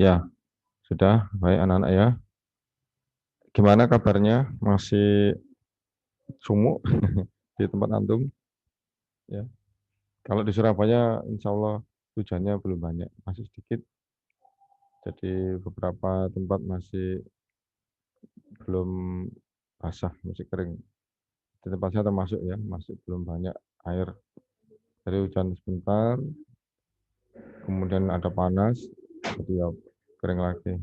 Ya, sudah baik anak-anak ya. Gimana kabarnya? Masih sumuk di tempat antum? Ya. Kalau di Surabaya, insya Allah hujannya belum banyak, masih sedikit. Jadi beberapa tempat masih belum basah, masih kering. Di tempat saya termasuk ya, masih belum banyak air. Jadi hujan sebentar, kemudian ada panas, jadi ya kering lagi.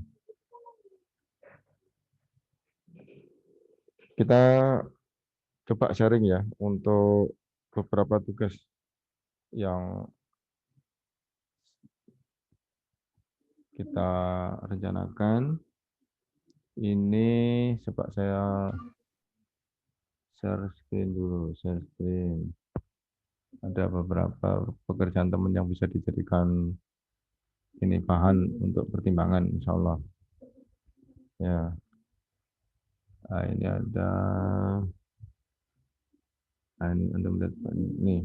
Kita coba sharing ya untuk beberapa tugas yang kita rencanakan. Ini coba saya share screen dulu, share screen. Ada beberapa pekerjaan teman yang bisa dijadikan ini bahan untuk pertimbangan, insya Allah. Ya, nah, ini ada, nah, ini Anda melihat ini,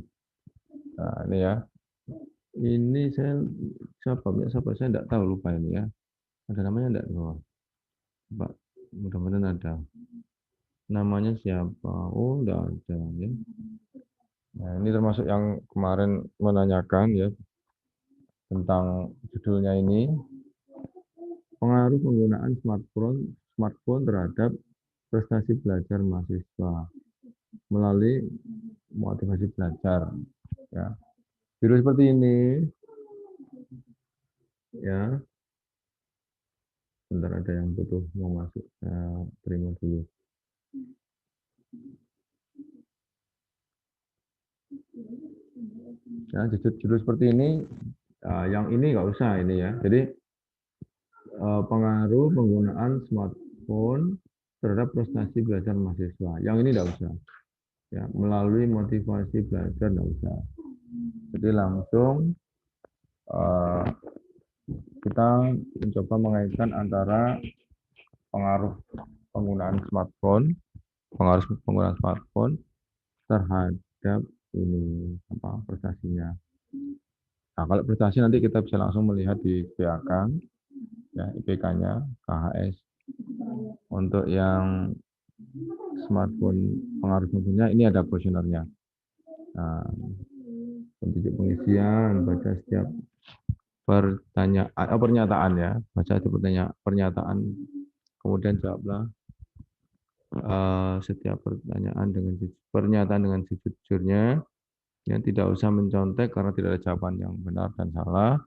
nah, ini ya. Ini siapa saya tidak tahu, lupa ini ya. Ada namanya enggak di bawah? Coba, mudah-mudahan ada. Namanya siapa? Oh, enggak ada ya. Nah, ini termasuk yang kemarin menanyakan ya tentang judulnya ini, pengaruh penggunaan smartphone terhadap prestasi belajar mahasiswa melalui motivasi belajar. Ya, video seperti ini, ya. Bentar ada yang butuh mau masuk, saya terima dulu. Ya, judul seperti ini, yang ini nggak usah ini ya. Jadi pengaruh penggunaan smartphone terhadap prestasi belajar mahasiswa. Yang ini nggak usah. Ya, melalui motivasi belajar nggak usah. Jadi langsung uh, kita mencoba mengaitkan antara pengaruh penggunaan smartphone terhadap ini apa prestasinya. Nah, kalau prestasi nanti kita bisa langsung melihat di PAK, ya, IPK-nya, KHS. Untuk yang smartphone pengaruh smartphone-nya ini ada kuesionernya. Nah, untuk pengisian baca setiap pernyataan ya, baca setiap pernyataan, kemudian jawablah setiap pernyataan dengan sejujurnya, yang tidak usah mencontek karena tidak ada jawaban yang benar dan salah.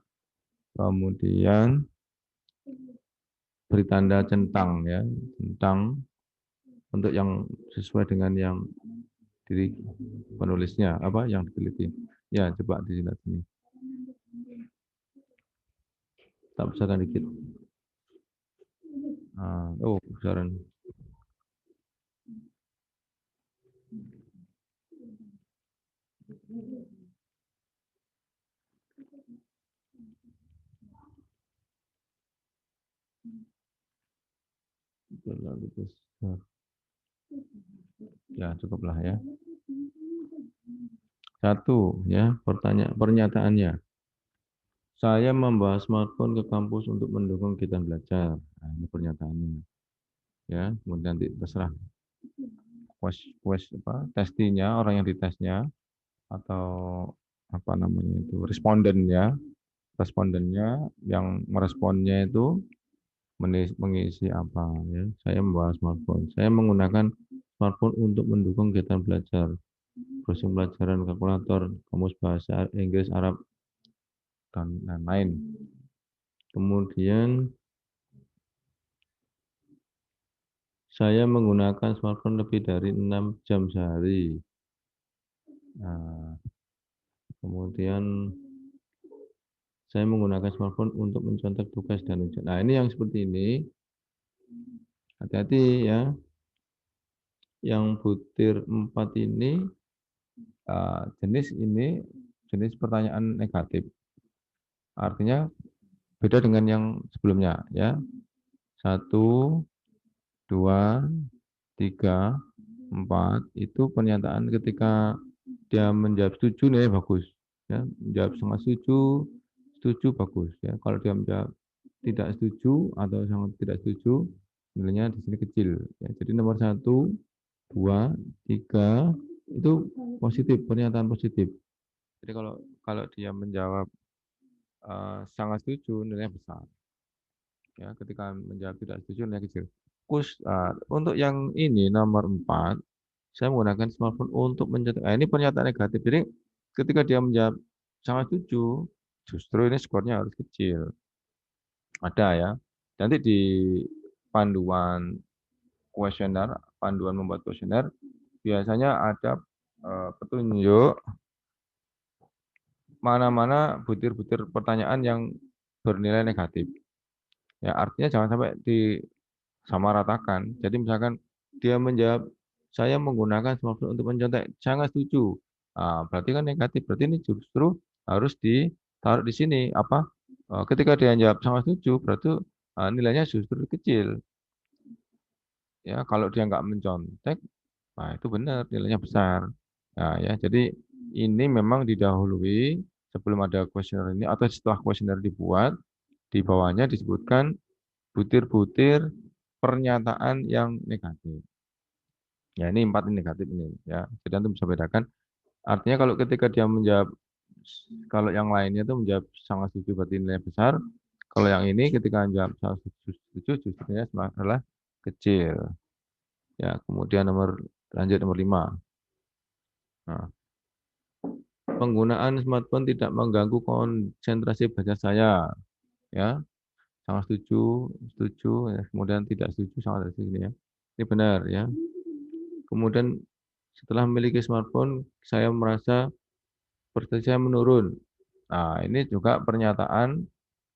Kemudian beri tanda centang ya, centang untuk yang sesuai dengan yang diri penulisnya apa yang diteliti. Ya, coba di sini. Tak besarkan dikit. Oh, besaran. Terlalu besar. Ya, cukuplah ya. Satu, ya, pernyataannya. Saya membawa smartphone ke kampus untuk mendukung kegiatan belajar. Nah, ini pernyataannya. Ya, kemudian nanti terserah testinya, orang yang ditesnya, atau apa namanya itu, respondennya yang meresponnya itu mengisi apa ya. Saya membawa smartphone. Saya menggunakan smartphone untuk mendukung kegiatan belajar, browsing pelajaran, kalkulator, kamus bahasa Inggris, Arab, dan lain-lain. Kemudian saya menggunakan smartphone lebih dari 6 jam sehari. Nah, kemudian saya menggunakan smartphone untuk mencontek tugas dan ujian. Nah, ini yang seperti ini, hati-hati ya. Yang butir 4 ini, jenis pertanyaan negatif. Artinya beda dengan yang sebelumnya ya. 1, 2, 3, 4 itu pernyataan ketika dia menjawab setuju nih bagus ya, menjawab setengah setuju bagus ya. Kalau dia menjawab tidak setuju atau sangat tidak setuju, nilainya di sini kecil. Ya, jadi nomor 1, 2, 3 itu positif, pernyataan positif. Jadi kalau kalau dia menjawab sangat setuju, nilainya besar. Ya, ketika menjawab tidak setuju, nilainya kecil. Untuk yang ini nomor 4, saya menggunakan smartphone untuk mencetak. Ini pernyataan negatif. Jadi ketika dia menjawab sangat setuju, justru ini skornya harus kecil. Ada ya. Nanti di panduan kuesioner, panduan membuat kuesioner, biasanya ada petunjuk mana-mana butir-butir pertanyaan yang bernilai negatif. Ya, artinya jangan sampai disamaratakan. Jadi misalkan dia menjawab, saya menggunakan smartphone untuk mencontek, sangat setuju. Berarti kan negatif. Berarti ini justru harus ditaruh di sini. Ketika dia menjawab sangat setuju, berarti nilainya justru kecil. Ya, kalau dia nggak mencontek, nah itu benar nilainya besar. Nah ya, jadi ini memang didahului sebelum ada kuesioner ini atau setelah kuesioner dibuat, di bawahnya disebutkan butir-butir pernyataan yang negatif. Ya ini 4 ini negatif ini ya. Jadi antum bisa bedakan. Artinya kalau ketika dia menjawab, kalau yang lainnya itu menjawab sangat setuju berarti nilainya besar. Kalau yang ini ketika menjawab sangat setuju justru nilainya adalah kecil. Ya, kemudian lanjut nomor 5. Nah, penggunaan smartphone tidak mengganggu konsentrasi belajar saya. Ya, sangat setuju, setuju, ya. Kemudian tidak setuju, sangat setuju ya. Ini benar ya. Kemudian setelah memiliki smartphone, saya merasa prestasi saya menurun. Nah, ini juga pernyataan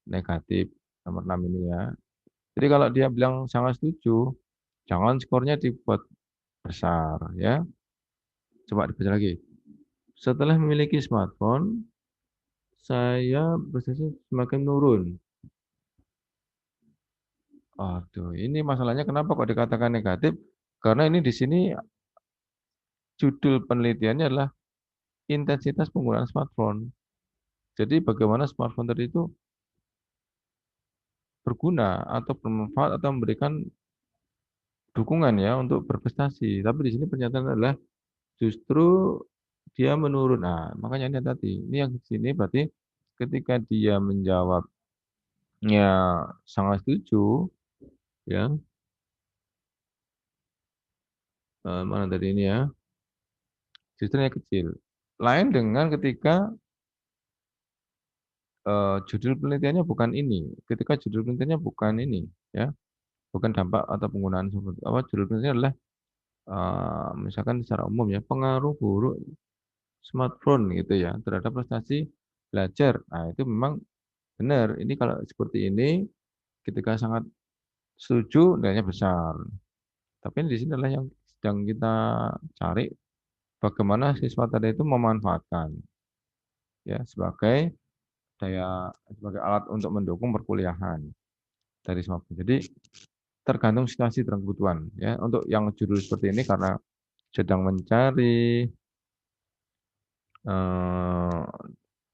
negatif nomor 6 ini ya. Jadi kalau dia bilang sangat setuju, jangan skornya dibuat besar ya. Coba dibaca lagi. Setelah memiliki smartphone, saya prestasi semakin menurun. Aduh, ini masalahnya kenapa kok dikatakan negatif? Karena ini di sini judul penelitiannya adalah intensitas penggunaan smartphone. Jadi bagaimana smartphone tadi itu berguna atau bermanfaat atau memberikan dukungan ya untuk berprestasi. Tapi di sini pernyataan adalah justru dia menurun. Nah, makanya ini tadi. Ini yang di sini berarti ketika dia menjawabnya sangat setuju, ya, mana tadi ini ya, justru yang kecil. Lain dengan ketika judul penelitiannya bukan ini. Ketika judul penelitiannya bukan ini, ya, bukan dampak atau penggunaan judul penelitiannya adalah misalkan secara umum ya, pengaruh buruk smartphone gitu ya terhadap prestasi belajar. Nah, itu memang benar. Ini kalau seperti ini ketika sangat setuju nilainya besar. Tapi di sini adalah yang sedang kita cari bagaimana siswa tadi itu memanfaatkan ya sebagai alat untuk mendukung perkuliahan dari smartphone. Jadi tergantung situasi dan kebutuhan ya. Untuk yang judul seperti ini karena sedang mencari eh,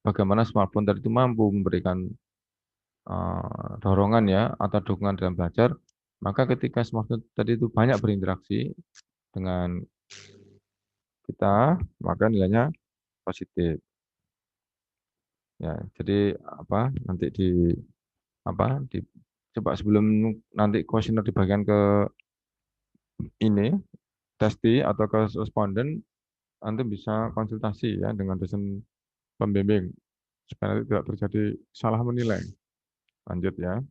bagaimana smartphone tadi itu mampu memberikan dorongan ya atau dukungan dalam belajar, maka ketika smartphone tadi itu banyak berinteraksi dengan kita, maka nilainya positif. Ya, jadi nanti di coba sebelum nanti kuesioner dibagikan ke ini testi atau ke responden, nanti bisa konsultasi ya dengan dosen pembimbing supaya tidak terjadi salah menilai. Lanjut ya.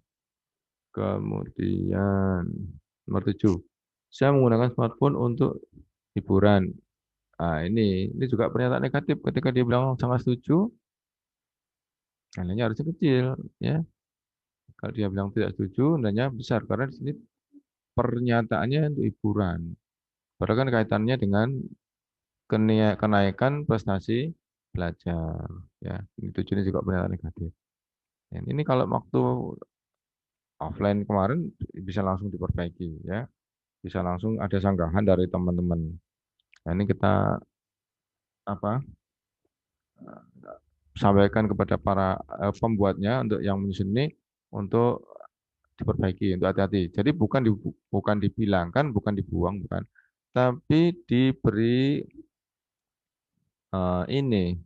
Kemudian nomor 7. Saya menggunakan smartphone untuk hiburan. Nah, ini juga pernyataan negatif ketika dia bilang sangat setuju, nilainya harusnya kecil ya. Kalau dia bilang tidak setuju, nilainya besar karena di sini pernyataannya untuk hiburan. Padahal kan kaitannya dengan kenaikan prestasi belajar ya. Ini tujuannya juga pernyataan negatif. Dan ini kalau waktu offline kemarin bisa langsung diperbaiki ya. Bisa langsung ada sanggahan dari teman-teman. Nah, ini kita apa sampaikan kepada para pembuatnya untuk yang menyusun ini untuk diperbaiki, untuk hati-hati. Jadi bukan dihilangkan, bukan dibuang, bukan. Tapi diberi ini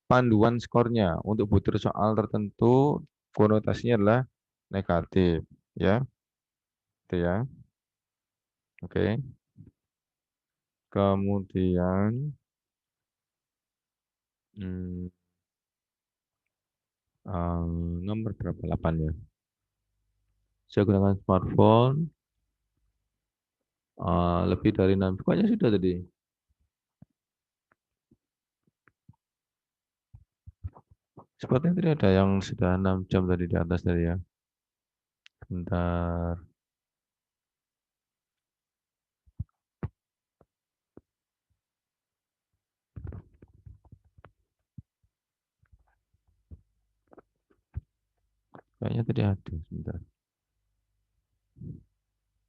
panduan skornya untuk butir soal tertentu konotasinya adalah negatif, ya, itu ya. Oke. Kemudian hmm, nomor berapa? 8 ya. Saya gunakan smartphone lebih dari 6. Pokoknya sudah tadi. Sepertinya tadi ada yang sudah 6 jam tadi di atas tadi ya. Bentar. Kayaknya tadi ada. Sebentar.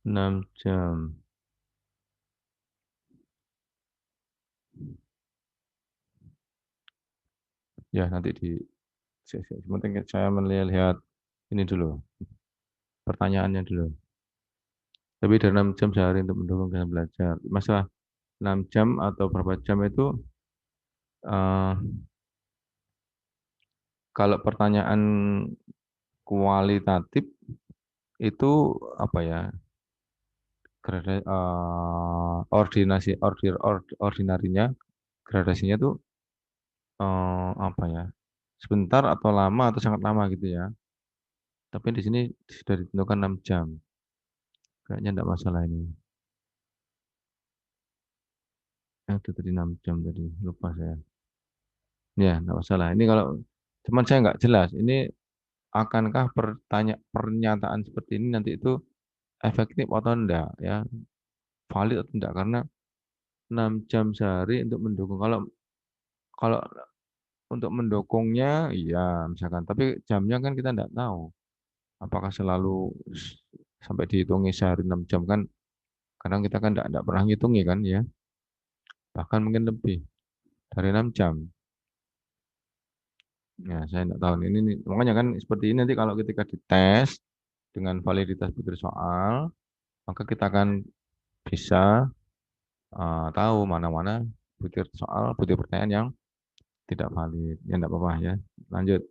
6 jam. Ya, nanti di penting saya melihat ini dulu, pertanyaannya dulu. Tapi dari 6 jam sehari untuk mendukung kegiatan belajar. Masalah 6 jam atau berapa jam itu eh, kalau pertanyaan kualitatif itu apa ya? Ordinarinya gradasinya tuh apa ya? Sebentar atau lama atau sangat lama gitu ya. Tapi di sini sudah ditentukan 6 jam. Kayaknya enggak masalah ini. Itu tadi 6 jam tadi, lupa saya. Ya, enggak masalah. Ini kalau cuman saya nggak jelas, ini akankah pernyataan seperti ini nanti itu efektif atau enggak ya, valid atau enggak karena 6 jam sehari untuk mendukung. Kalau kalau untuk mendukungnya iya misalkan, tapi jamnya kan kita enggak tahu. Apakah selalu sampai dihitungi sehari 6 jam kan? Kadang kita kan enggak pernah ngitungi kan ya. Bahkan mungkin lebih dari 6 jam. Ya, saya enggak tahu ini. Makanya kan seperti ini nanti kalau ketika dites dengan validitas butir soal, maka kita akan bisa tahu mana-mana butir pertanyaan yang tidak valid. Ya enggak apa-apa ya. Lanjut.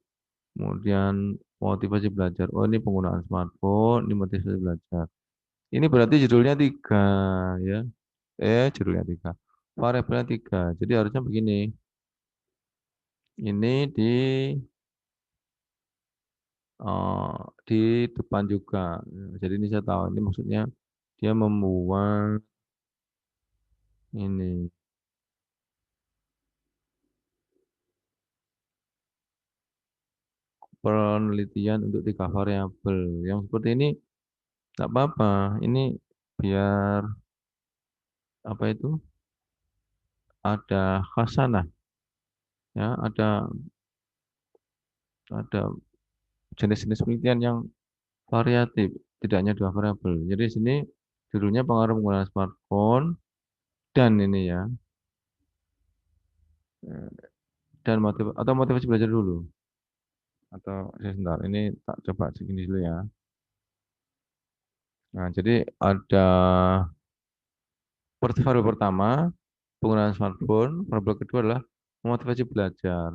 Kemudian motivasi belajar. Oh, ini penggunaan smartphone, ini motivasi belajar. Ini berarti judulnya 3 ya. Judulnya 3. Variabelnya 3. Jadi harusnya begini. Ini eh, di depan juga. Jadi ini saya tahu ini maksudnya dia membuat ini penelitian untuk 3 variabel. Yang seperti ini nggak apa-apa. Ini biar apa itu ada khasanah ya, ada jenis-jenis penelitian yang variatif, tidak hanya 2 variabel. Jadi di sini judulnya pengaruh penggunaan smartphone dan ini ya, eh, dan motivasi belajar dulu. Atau sebentar, ini tak coba segini dulu ya. Nah, jadi ada variabel pertama penggunaan smartphone, variabel kedua adalah motivasi belajar.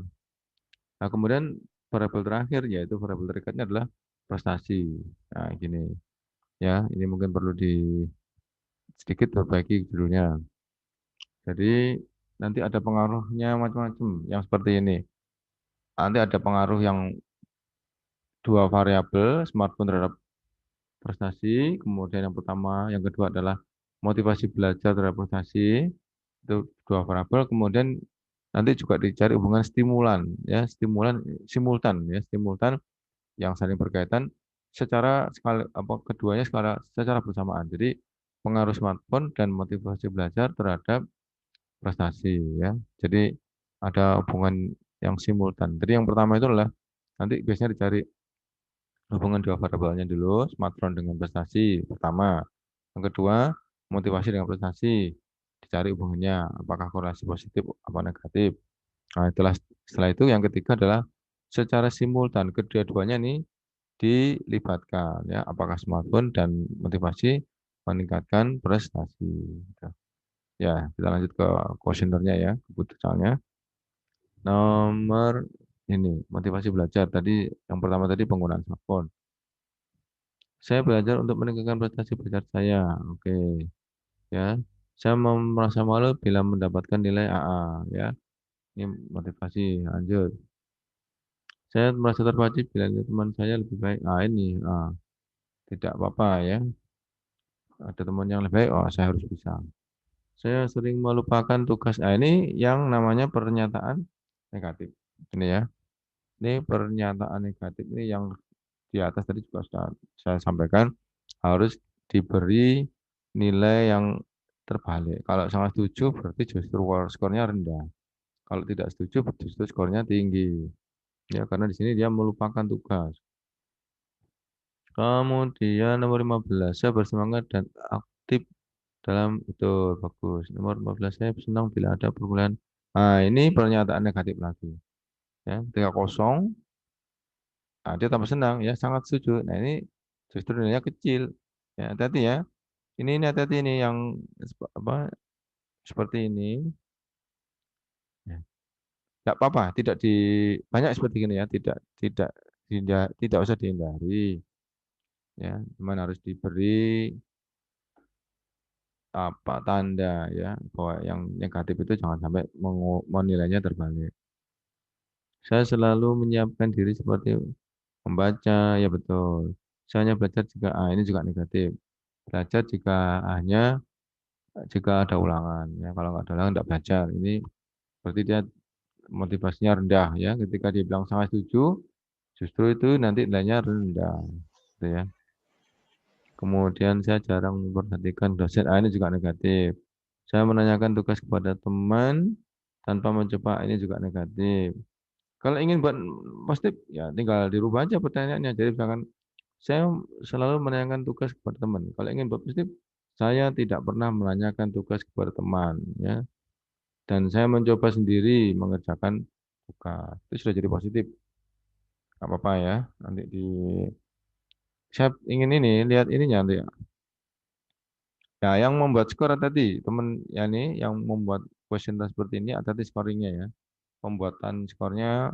Nah, kemudian variabel terakhir yaitu variabel terikatnya adalah prestasi. Nah, gini ya, ini mungkin perlu sedikit perbaiki judulnya. Jadi nanti ada pengaruhnya macam-macam yang seperti ini. Nanti ada pengaruh yang 2 variabel smartphone terhadap prestasi, kemudian yang pertama, yang kedua adalah motivasi belajar terhadap prestasi, itu 2 variabel, kemudian nanti juga dicari hubungan stimulan, ya, simultan yang saling berkaitan secara keduanya secara bersamaan. Jadi pengaruh smartphone dan motivasi belajar terhadap prestasi, ya. Jadi ada hubungan yang simultan. Jadi yang pertama itu adalah nanti biasanya dicari hubungan 2 variabelnya dulu, smartphone dengan prestasi pertama. Yang kedua, motivasi dengan prestasi. Dicari hubungannya, apakah korelasi positif apa negatif. Nah, setelah itu yang ketiga adalah secara simultan kedua-duanya nih dilibatkan ya, apakah smartphone dan motivasi meningkatkan prestasi. Gitu. Ya, kita lanjut ke kuesionernya ya, keputusannya. Nomor ini, motivasi belajar. Tadi yang pertama tadi penggunaan smartphone. Saya belajar untuk meningkatkan prestasi belajar saya. Oke, ya. Saya merasa malu bila mendapatkan nilai AA, ya. Ini motivasi. Lanjut. Saya merasa terpacu bila nilai teman saya lebih baik. Ah, ini, tidak apa-apa ya. Ada teman yang lebih baik, oh saya harus bisa. Saya sering melupakan tugas. Ah, ini yang namanya pernyataan negatif. Ini ya. Ini pernyataan negatif ini yang di atas tadi juga sudah saya sampaikan harus diberi nilai yang terbalik. Kalau sangat setuju berarti justru skornya rendah. Kalau tidak setuju justru skornya tinggi. Ya, karena di sini dia melupakan tugas. Kemudian nomor 15, saya bersemangat dan aktif dalam itu bagus. Nomor 15, saya senang bila ada perkuliahan. Nah, ini pernyataan negatif lagi. Ya, ketika kosong, nah, dia tambah senang, ya sangat setuju. Nah, ini justru nilainya kecil. Ya, hati-hati ya. Ini hati-hati ini yang apa seperti ini. Ya. Tidak apa-apa, tidak di banyak seperti ini ya, tidak usah dihindari. Ya, cuman harus diberi apa tanda ya bahwa yang negatif itu jangan sampai menilainya terbalik. Saya selalu menyiapkan diri seperti membaca, ya betul. Saya hanya belajar jika ini juga negatif. Belajar jika ada ulangan ya. Kalau nggak ada ulangan nggak belajar. Ini berarti dia motivasinya rendah ya. Ketika dia bilang sangat setuju, justru itu nanti nilainya rendah. Gitu ya. Kemudian saya jarang memperhatikan dosen. Ini juga negatif. Saya menanyakan tugas kepada teman tanpa mencoba. Ini juga negatif. Kalau ingin buat positif, ya tinggal dirubah aja pertanyaannya. Jadi misalkan saya selalu menanyakan tugas kepada teman. Kalau ingin buat positif, saya tidak pernah menanyakan tugas kepada teman, ya. Dan saya mencoba sendiri mengerjakan tugas. Itu sudah jadi positif. Gak apa-apa ya. Nanti saya ingin ini lihat ininya nanti. Ya, yang membuat skor tadi teman ya nih yang membuat kuesioner seperti ini ada di scoringnya ya. Pembuatan skornya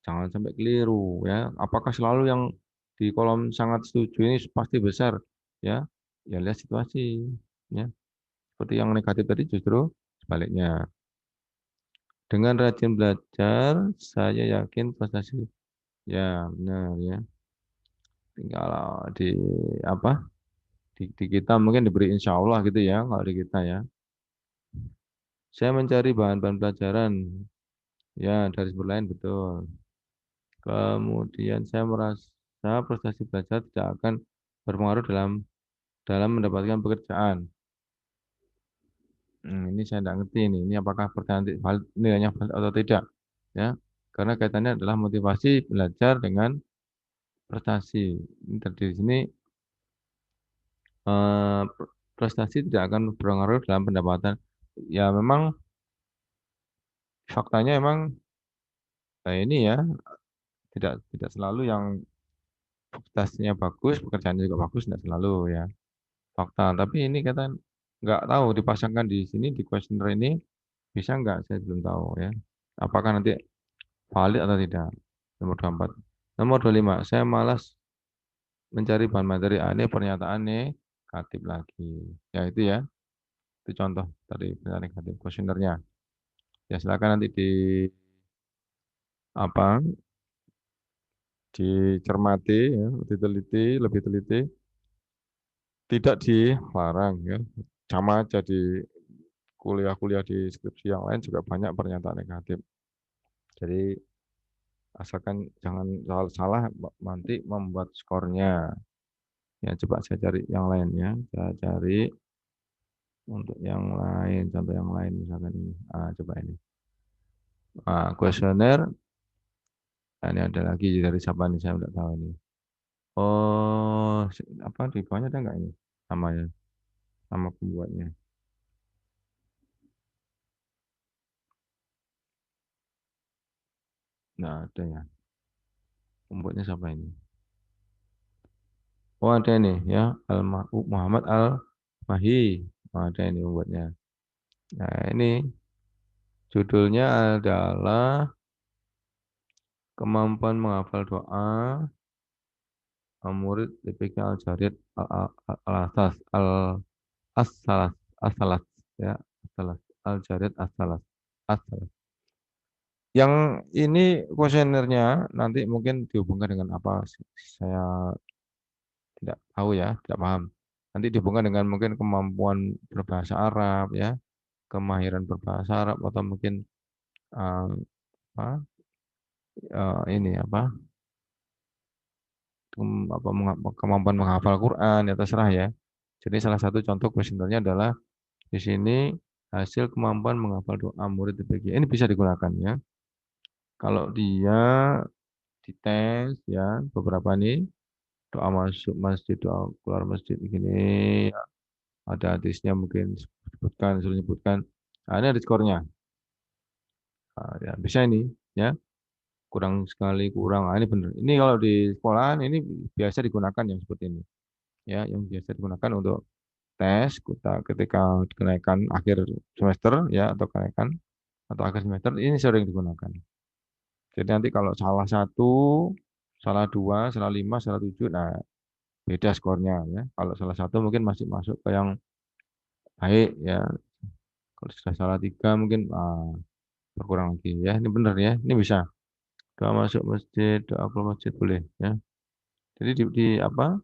jangan sampai keliru ya. Apakah selalu yang di kolom sangat setuju ini pasti besar ya? Ya lihat situasi ya. Seperti yang negatif tadi justru sebaliknya. Dengan rajin belajar, saya yakin prestasi ya benar ya. Tinggal di apa? Di kita mungkin diberi insya Allah gitu ya kalau di kita ya. Saya mencari bahan-bahan pelajaran ya dari sumber lain betul. Kemudian saya merasa prestasi belajar tidak akan berpengaruh dalam mendapatkan pekerjaan. Ini saya tidak ngerti ini apakah pertanyaan valid, nilainya valid atau tidak, ya. Karena kaitannya adalah motivasi belajar dengan prestasi. Ini tadi di sini prestasi tidak akan berpengaruh dalam pendapatan. Ya memang faktanya memang ini ya tidak tidak selalu yang prestasinya bagus, pekerjaannya juga bagus, tidak selalu ya fakta. Tapi ini kata nggak tahu dipasangkan di sini di kuesioner ini bisa nggak? Saya belum tahu ya. Apakah nanti valid atau tidak? Nomor 24. Nomor 25. Saya malas mencari bahan materi. Ini pernyataan negatif lagi. Ya itu ya. Itu contoh dari pernyataan negatif kuesionernya. Ya silakan nanti apa dicermati ya, diteliti, lebih teliti. Tidak dilarang ya. Sama aja di kuliah-kuliah di skripsi yang lain juga banyak pernyataan negatif. Jadi asalkan jangan salah nanti membuat skornya. Ya coba saya cari yang lain ya. Saya cari untuk yang lain, contoh yang lain misalkan ini. Coba ini. Kuesioner. Ini ada lagi dari siapa nih saya udah tahu ini. Oh, apa di bawahnya ada nggak ini? Sama ya, sama pembuatnya. Nggak ada ya. Pembuatnya siapa ini? Oh ada ini ya, Muhammad Al-Mahi. Oh, ada ini membuatnya. Nah ini judulnya adalah kemampuan menghafal doa murid DPK Al-Jarid Al-Asas As-Salas As-Salas ya As-Salas Al-Jarid As-Salas As-Salas. Yang ini kuesionernya nanti mungkin dihubungkan dengan apa? Saya tidak tahu ya, tidak paham. Nanti dihubungkan dengan mungkin kemampuan berbahasa Arab ya, kemahiran berbahasa Arab atau mungkin eh, apa, ini apa, kemampuan menghafal Quran ya terserah ya. Jadi salah satu contoh kuesionernya adalah di sini hasil kemampuan menghafal doa murid DPG. Ini bisa digunakan ya. Kalau dia dites ya beberapa nih doa masuk masjid, doa keluar masjid gini, ada hadisnya mungkin disebutkan, suruh nyebutkan. Nah, ini ada skornya. Nah, ya, bisa ini ya. Kurang sekali kurang. Ah, ini benar. Ini kalau di sekolahan ini biasa digunakan yang seperti ini. Ya, yang biasa digunakan untuk tes kita ketika kenaikan akhir semester ya atau kenaikan atau akhir semester ini sering digunakan. Jadi nanti kalau salah satu, salah dua, salah lima, salah tujuh, nah beda skornya ya. Kalau salah satu mungkin masih masuk ke yang baik ya. Kalau sudah salah tiga mungkin berkurang lagi ya. Ini benar ya. Ini bisa. Doa masuk masjid, doa keluar masjid boleh ya. Jadi di apa?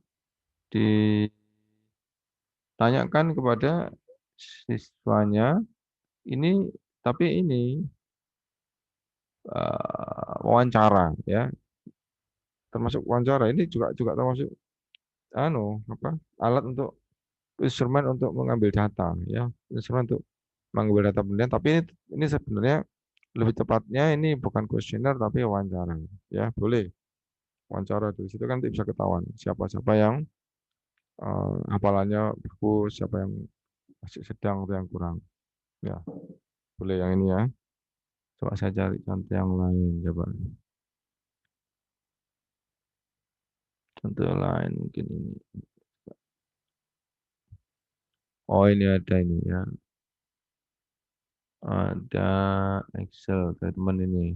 Ditanyakan kepada siswanya ini tapi ini wawancara ya. Termasuk wawancara ini juga juga termasuk apa? Alat untuk instrumen untuk mengambil data ya. Instrumen untuk mengambil data penelitian tapi ini sebenarnya lebih tepatnya ini bukan kuesioner tapi wawancara ya. Boleh wawancara dari situ kan nanti bisa ketahuan siapa-siapa yang hafalannya bagus, siapa yang masih sedang atau yang kurang. Ya, boleh yang ini ya. Coba saya cari contoh yang lain, coba. Contoh lain mungkin ini. Oh, ini ada ini ya. Ada Excel teman ini.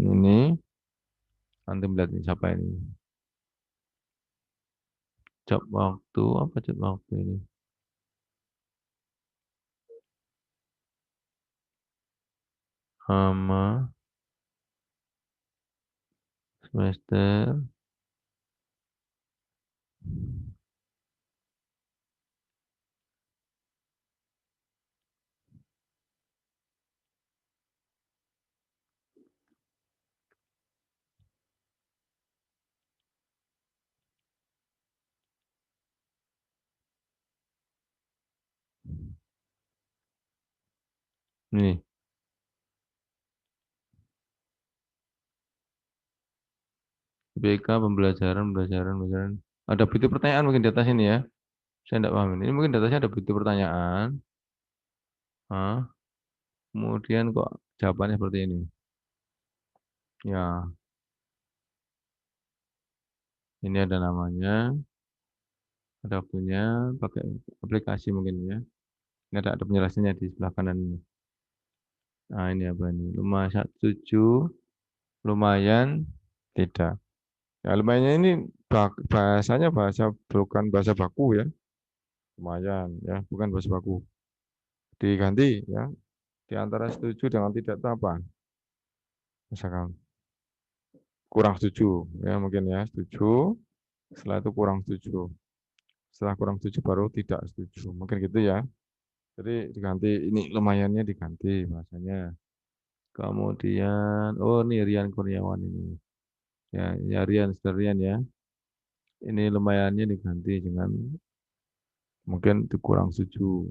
Ini nanti melihat ini siapa ini. Job waktu apa job waktu ini? Sama semester. Nih, BK pembelajaran. Ada butir pertanyaan mungkin di atas ini ya. Saya tidak paham ini. Ini mungkin di atasnya ada butir pertanyaan. Ah, kemudian kok jawabannya seperti ini. Ya, ini ada namanya, ada punya, pakai aplikasi mungkin ya. Ini ada penjelasannya di sebelah kanan ini. Nah, ini apa ini? Lumayan tujuh, lumayan tidak. Ya, lumayannya ini bahasanya bahasa bukan bahasa baku ya. Lumayan ya, bukan bahasa baku. Diganti ya. Di antara setuju dengan tidak itu apa? Misalkan kurang setuju ya mungkin ya setuju. Setelah itu kurang setuju. Setelah kurang setuju baru tidak setuju. Mungkin gitu ya. Jadi diganti ini lumayannya diganti bahasanya. Kemudian oh ini Rian Kurniawan ini. Ya, ya Rian, Sudah Rian ya. Ini lumayannya diganti dengan mungkin itu kurang setuju.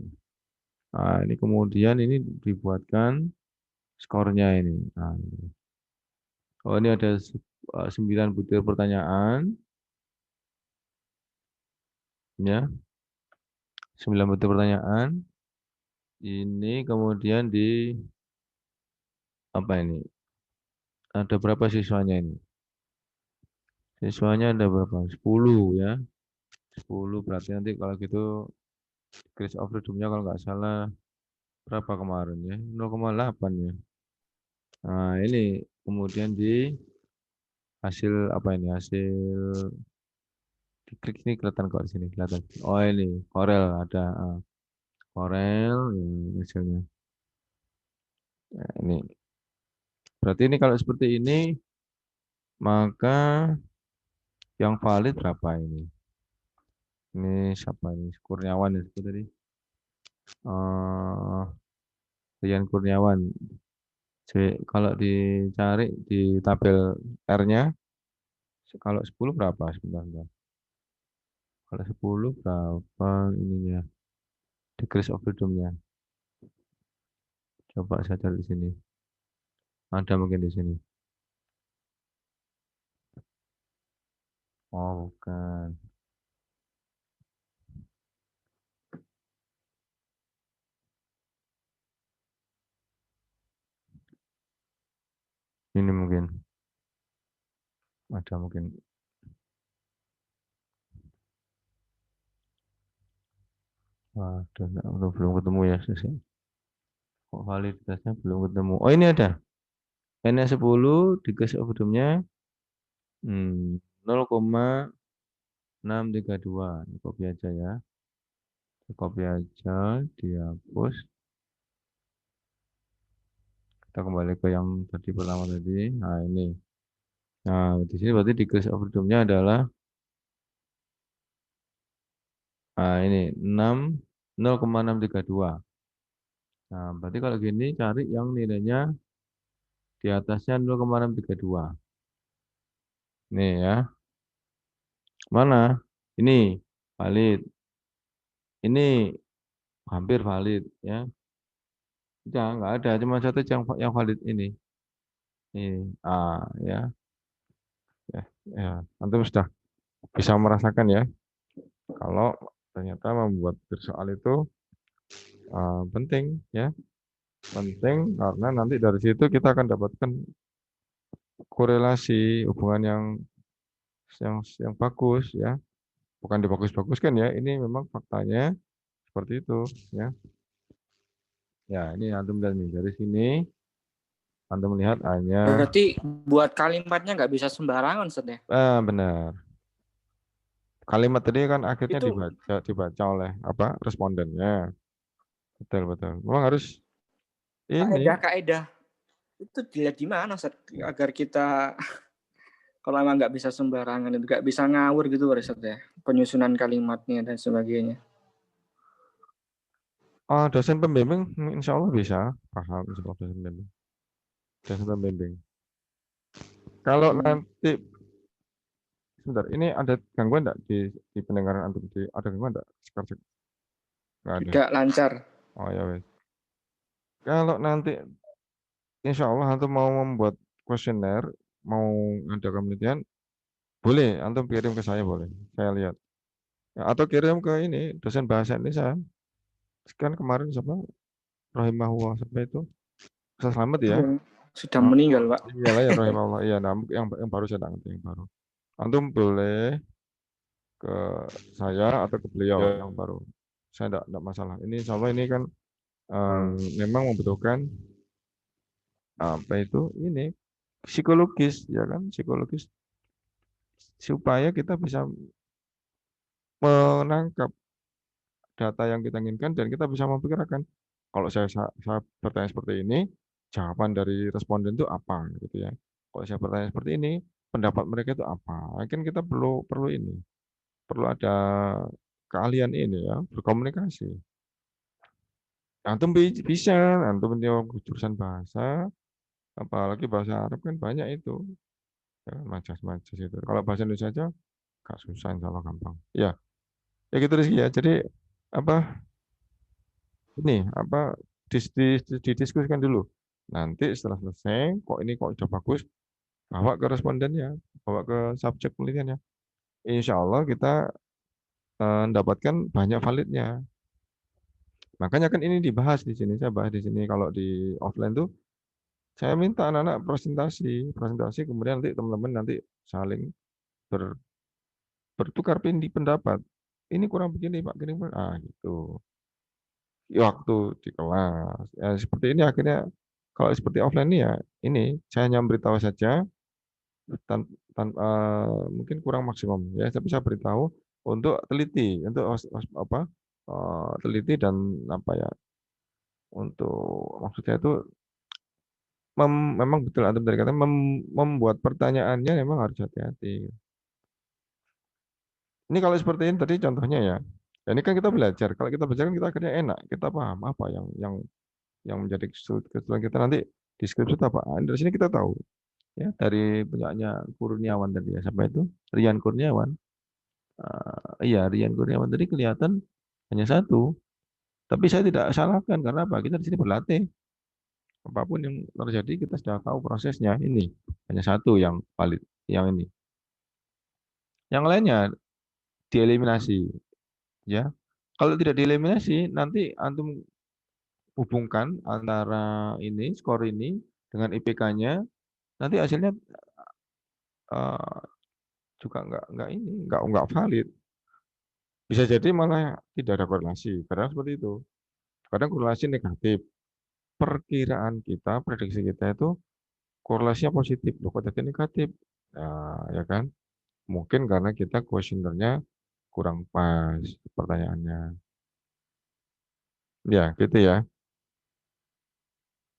Nah, ini kemudian ini dibuatkan skornya ini. Nah, oh ini ada 9 butir pertanyaan ya. 9 butir pertanyaan. Ini kemudian di apa ini? ada berapa siswanya ini? Siswanya ada berapa? 10 ya. 10 berarti nanti kalau gitu Grace of Freedom-nya kalau nggak salah berapa kemarin ya? 0,8 ya. Nah, ini kemudian di hasil apa ini? Hasil diklik ini kelihatan kok di sini kelihatan. Oh, ini Corel ada Corel ini hasilnya. Nah, ini berarti ini kalau seperti ini maka yang valid berapa ini? Ini siapa ini? Kurniawan ya sebut tadi. Eh Rian Kurniawan. Kalau dicari di tabel R-nya, kalau 10 berapa? Sebentar, sebentar. Kalau 10 berapa ininya? Degrees of freedom-nya. Coba saya cari di sini. Ada mungkin di sini. Oh, bukan. Ini mungkin. Ada mungkin. Waduh, belum ketemu ya. Kok validitasnya belum ketemu. Oh, ini ada. N-10 degrees of freedom-nya 0,632. Ini copy aja ya. Copy aja, dihapus. Kita kembali ke yang tadi pertama tadi. Nah, ini. Nah, di sini berarti degrees of freedom-nya adalah ini 0,632. Nah, berarti kalau gini cari yang nilainya di atasnya 0,632. Nih ya. Mana? Ini valid. Ini hampir valid ya. Nggak ada, cuma satu yang valid ini. Ini ya. Ya, ya. Antum sudah bisa merasakan ya kalau ternyata membuat soal itu penting ya. Penting karena nanti dari situ kita akan dapatkan korelasi hubungan yang bagus ya. Bukan dibagus-baguskan ya. Ini memang faktanya seperti itu ya. Ya, ini antum lihat nih dari sini antum melihat hanya Berarti buat kalimatnya nggak bisa sembarangan, Ustaz ya? benar. Kalimat tadi kan akhirnya Itu dibaca oleh apa? Respondennya. Betul, betul. Memang harus ini kaedah-kaedah itu dilihat di mana, Ustaz? Agar kita kalau emang nggak bisa sembarangan itu nggak bisa ngawur gitu, Ustaz ya. Penyusunan kalimatnya dan sebagainya. dosen pembimbing insya Allah bisa paham insya Allah dosen pembimbing. Dosen pembimbing. Kalau nanti sebentar, ini ada gangguan enggak di pendengaran antum? Ada gangguan enggak? Cek. Nggak ada. Juga lancar. Oh ya wes. Kalau nanti insya Allah antum mau membuat kuesioner, mau ngadakan penelitian, boleh antum kirim ke saya boleh. Saya lihat. Ya, atau kirim ke ini dosen bahasa Indonesia. Kan kemarin siapa? Rahimahullah siapa itu? Ustaz Slamet ya. Sudah Oh, meninggal, Pak. iyalah ya rahimahullah. Iya, nah, yang baru saya ngerti yang baru. Antum boleh ke saya atau ke beliau yang baru. Saya enggak masalah. Ini insya Allah ini kan memang membutuhkan apa itu ini psikologis ya kan psikologis supaya kita bisa menangkap data yang kita inginkan dan kita bisa memperkirakan kalau saya bertanya seperti ini jawaban dari responden itu apa gitu ya. Kalau saya bertanya seperti ini pendapat mereka itu apa. Mungkin kita perlu perlu ini perlu ada keahlian ini ya berkomunikasi. Antum bisa, antum jurusan bahasa, apalagi bahasa Arab kan banyak itu, ya, majas-majas itu. Kalau bahasa Indonesia aja gak susah, insya Allah gampang. Ya, ya gitu Rizky ya. Jadi apa ini apa didiskusikan dulu. Nanti setelah selesai, kok ini kok udah bagus, bawa ke respondennya, bawa ke subjek penelitiannya. Insya Allah kita mendapatkan banyak validnya. Makanya kan ini dibahas di sini, saya bahas di sini kalau di offline tuh Saya minta anak-anak presentasi, kemudian nanti teman-teman nanti saling bertukar pendapat. Ini kurang begini, Pak, gini, Pak. Gitu. Waktu di kelas. Ya, seperti ini akhirnya kalau seperti offline ini ya ini saya hanya beritahu saja tan, mungkin kurang maksimum ya, tapi saya beritahu untuk teliti, untuk apa teliti dan apa ya untuk maksudnya itu memang betul antum tadi kata membuat pertanyaannya memang harus hati-hati. Ini kalau seperti ini tadi contohnya ya. Ya, ini kan kita belajar. Kalau kita belajar kan kita akhirnya enak, kita paham apa yang menjadi kesulitan kita nanti di skripsi itu apa. Dari sini kita tahu ya dari punyanya Kurniawan tadi ya sampai itu Rian Kurniawan. Iya Rian Kurniawan tadi kelihatan hanya satu, tapi saya tidak salahkan karena apa? Kita di sini berlatih. Apapun yang terjadi kita sudah tahu prosesnya. Ini hanya satu yang valid, yang ini. Yang lainnya dieliminasi, ya. Kalau tidak dieliminasi, nanti antum hubungkan antara ini skor ini dengan IPK-nya, nanti hasilnya eh, juga nggak valid. Bisa jadi malah tidak ada korelasi. Kadang seperti itu. Kadang korelasi negatif. Perkiraan kita, prediksi kita itu korelasinya positif. Loh, kok jadi negatif? Nah, ya kan? Mungkin karena kita kuesionernya kurang pas pertanyaannya. Ya, gitu ya.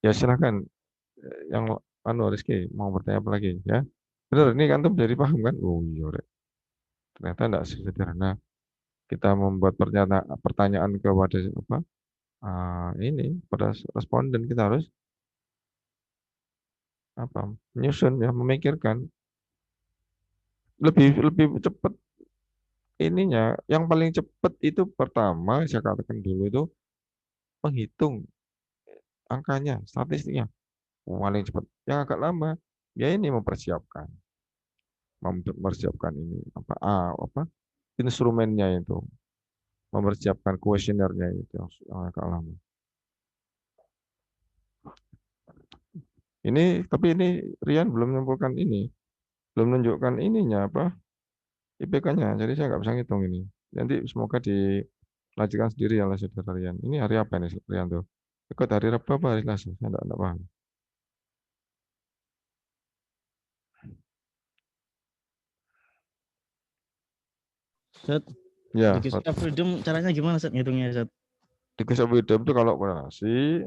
Ya, silahkan. Yang Rizky mau bertanya apa lagi ya? Benar, ini kan tuh jadi paham kan? Oh iya, Rek. Ternyata tidak sesederhana kita membuat pertanyaan kepada apa? Ini pada responden kita harus apa? Menyusun ya, memikirkan lebih lebih cepat ininya. Yang paling cepat itu pertama saya katakan dulu itu menghitung angkanya, statistiknya. Paling cepat. Yang agak lama ya ini mempersiapkan ini apa instrumennya itu, mempersiapkan kuesionernya itu yang agak lama. Ini tapi ini Rian belum menyimpulkan ini, belum menunjukkan ininya apa IPK-nya. Jadi saya nggak bisa ngitung ini. Nanti semoga dilanjutkan sendiri ya lah saudara Rian. Ini hari apa ini Rian tuh? Ikut hari Rabu apa hari Selasa? Saya enggak paham. Set, Ya, dikasih freedom caranya gimana set ngitungnya set? dikasih freedom itu kalau korelasi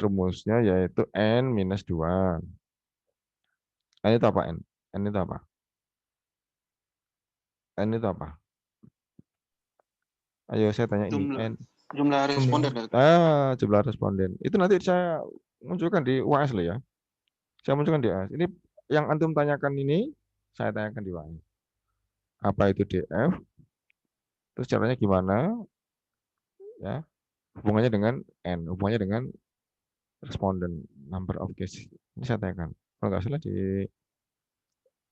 rumusnya yaitu N minus 2. N itu apa N? N itu apa? N itu apa? Ayo saya tanya ini. Jumlah N. jumlah responden. Jumlah responden. Itu nanti saya munculkan di UAS loh ya. Saya munculkan di UAS. Ini yang antum tanyakan ini, saya tanyakan di UAS. Apa itu DF? Terus caranya gimana? Ya, hubungannya dengan N, hubungannya dengan responden, number of case. Ini saya tanyakan. Kalau nggak salah di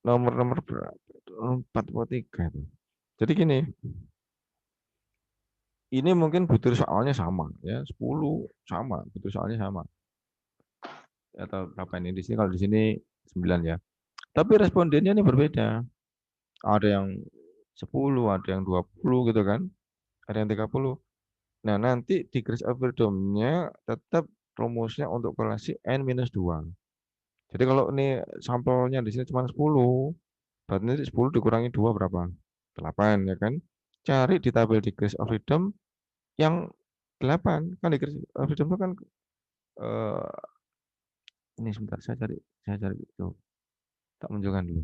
nomor-nomor berapa? 43 itu. Jadi gini, ini mungkin butir soalnya sama ya, 10 sama, butir soalnya sama. Atau berapa ini di sini kalau di sini 9 ya. Tapi respondennya ini berbeda. Ada yang 10, ada yang 20 gitu kan. Ada yang 30. Nah, nanti degrees of freedom-nya tetap rumusnya untuk korelasi N-2. Jadi kalau ini sampelnya di sini cuma 10, berarti nanti 10 dikurangi 2 berapa? 8 ya kan? Cari di tabel degrees of freedom yang 8. Kan degrees of freedom itu kan eh, ini sebentar saya cari itu. Tak munculkan dulu.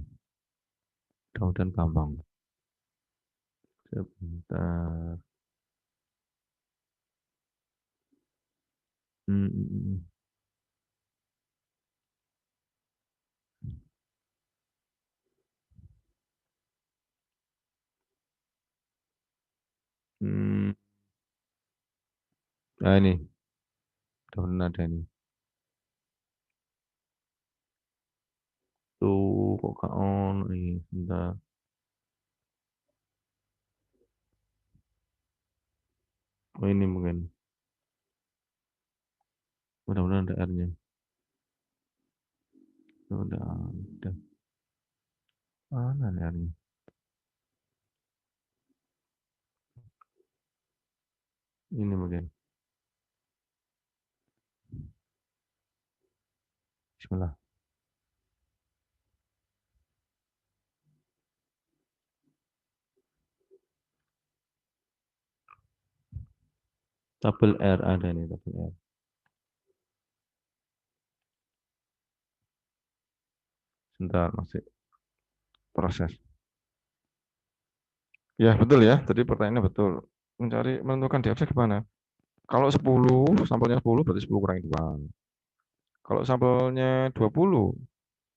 Mudah-mudahan gampang. Sebentar. Hmm, hmm, hmm. Hmm. Nah ini, mudah ada ini. Tuh, kok gak on ini, sebentar. Oh ini mungkin. Mudah-mudahan ada R-nya. Udah. Mana nih R-nya? Ini mungkin. Bismillah. Tabel R ada nih, tabel R. Sebentar, masih proses. Ya, betul ya. Tadi pertanyaannya betul. Menentukan DFC gimana? Kalau 10, sampelnya 10 berarti 10 kurangi 2. Kalau sampelnya 20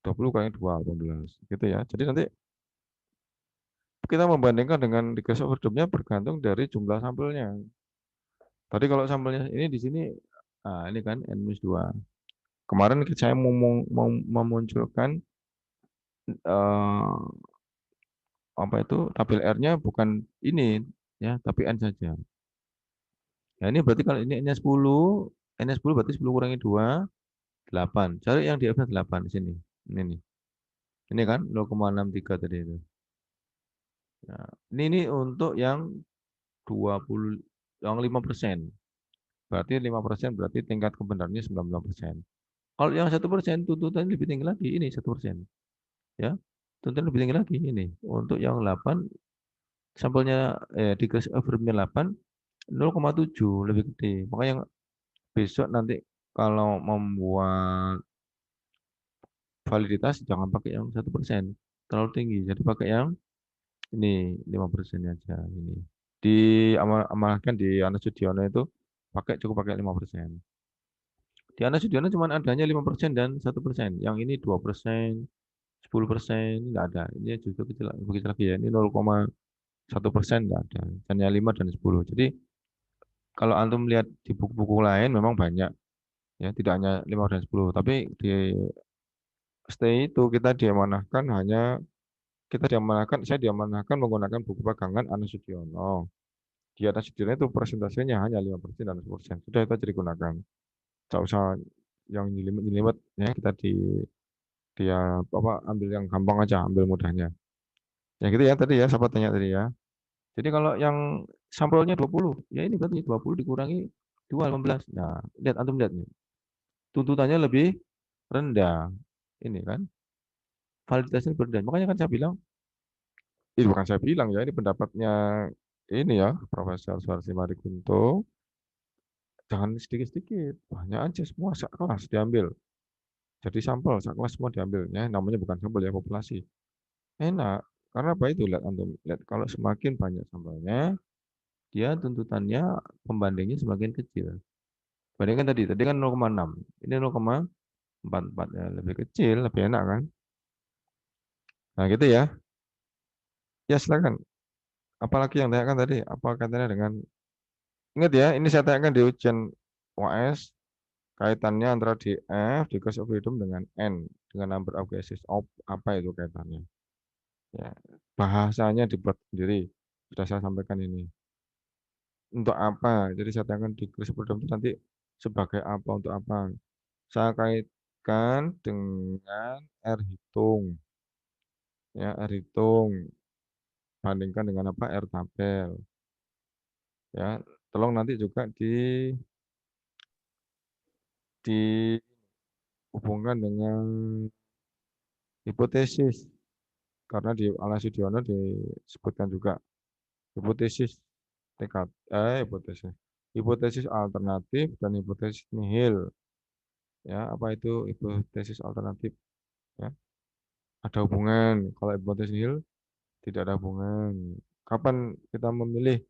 kurangi 2, 18. Gitu ya. Jadi nanti kita membandingkan dengan degree of freedom-nya bergantung dari jumlah sampelnya. Tadi kalau sampelnya ini di sini, nah ini kan N-2. Kemarin saya mau memunculkan apa itu tabel R-nya bukan ini ya, tapi N saja. Ya ini berarti kalau ini N-nya 10, N-nya 10 berarti 10 kurangi 2, 8. Cari yang di F-nya 8 di sini. Ini nih. Ini kan 0,63 tadi itu. Nah, ini untuk yang 20, yang 5%. Berarti 5% berarti tingkat kebenarannya 90%. Kalau yang 1% tuntutan lebih tinggi lagi, ini 1%. Ya, tuntutan lebih tinggi lagi ini. Untuk yang 8, sampelnya degree of freedom-nya 8, 0,7 lebih gede. Makanya yang besok nanti kalau membuat validitas jangan pakai yang 1%, terlalu tinggi. Jadi pakai yang ini 5% aja ini. Diamalkan di Anas Sudiono itu cukup pakai 5%. Di Anas Sudiono cuma adanya 5% dan 1%. Yang ini 2%, 10% nggak ada. Ini justru kecil, begitu lagi ya. Ini 0,1% nggak ada. Hanya 5 dan 10. Jadi kalau antum lihat di buku-buku lain memang banyak ya, tidak hanya 5 dan 10, tapi di stay itu saya diamanahkan menggunakan buku pegangan Anas Sudiono. Di atas Sudiono itu persentasenya hanya 5% dan 10%. Sudah itu aja digunakan. Tidak usah yang nyelimet ya, kita dia ambil yang gampang aja, ambil mudahnya. Ya gitu ya tadi ya, siapa tanya tadi ya. Jadi kalau yang sampelnya 20, ya ini berarti 20 dikurangi 2, 15. Nah, antum lihat nih. Tuntutannya lebih rendah. Ini kan validitasnya lebih rendah. Makanya kan saya bilang, ini bukan saya bilang ya, ini pendapatnya ini ya, Profesor Suarsi Marikunto. Jangan sedikit-sedikit, banyak aja semua sak kelas diambil. Jadi sampel sak kelas semua diambil ya, namanya bukan sampel ya, populasi. Enak, karena apa itu lihat antum, lihat kalau semakin banyak sampelnya, dia tuntutannya pembandingnya semakin kecil. Bandingkan tadi kan 0,6, ini 0,44 ya, lebih kecil, lebih enak kan? Nah gitu ya. Ya silakan. Apalagi yang tanyakan tadi, apa kaitannya dengan ingat ya, ini saya tanyakan di ujian UAS kaitannya antara DF, degrees of freedom dengan N, dengan number of cases of apa itu kaitannya. Ya, bahasanya dibuat sendiri. Sudah saya sampaikan ini. Untuk apa? Jadi saya tanyakan degrees of freedom itu nanti sebagai apa, untuk apa? Saya kaitkan dengan R hitung. Ya, R hitung bandingkan dengan apa? R tabel. Ya, tolong nanti juga dihubungkan dengan hipotesis, karena di Alas Sudiono disebutkan juga hipotesis hipotesis alternatif dan hipotesis nihil. Ya, apa itu hipotesis alternatif? Ya, ada hubungan. Kalau hipotesis nihil tidak ada hubungan. Kapan kita memilih?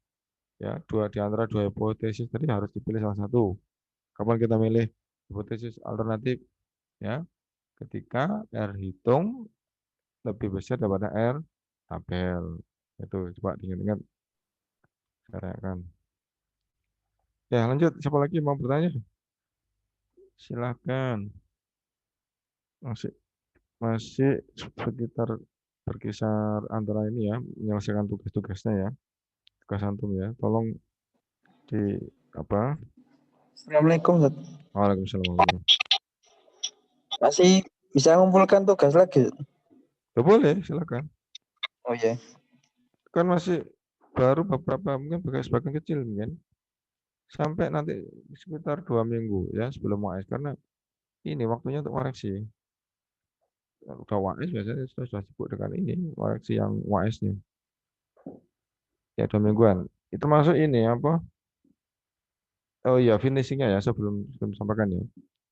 Ya, di antara dua hipotesis tadi harus dipilih salah satu. Kapan kita milih hipotesis alternatif? Ya, ketika R hitung lebih besar daripada R tabel. Itu coba diingat-ingat, saya akan. Ya, lanjut. Siapa lagi mau bertanya? Silakan. Masih masih sekitar berkisar antara ini ya, menyelesaikan tugas-tugasnya ya. Tugas antum ya. Tolong di apa? Assalamualaikum, Ustaz. Waalaikumsalam warahmatullahi wabarakatuh. Masih Bisa ngumpulkan tugas lagi. Ya boleh, silakan. Oh ya. Kan masih baru beberapa, mungkin sebagian kecil mungkin. Sampai nanti sekitar 2 minggu ya sebelum UAS. Karena ini waktunya untuk koreksi. Udah UAS biasanya sudah sibuk dengan ini, koreksi yang UAS-nya. Ya 2 mingguan. Itu masuk ini apa? Oh iya, finishingnya ya sebelum sampaikan ya.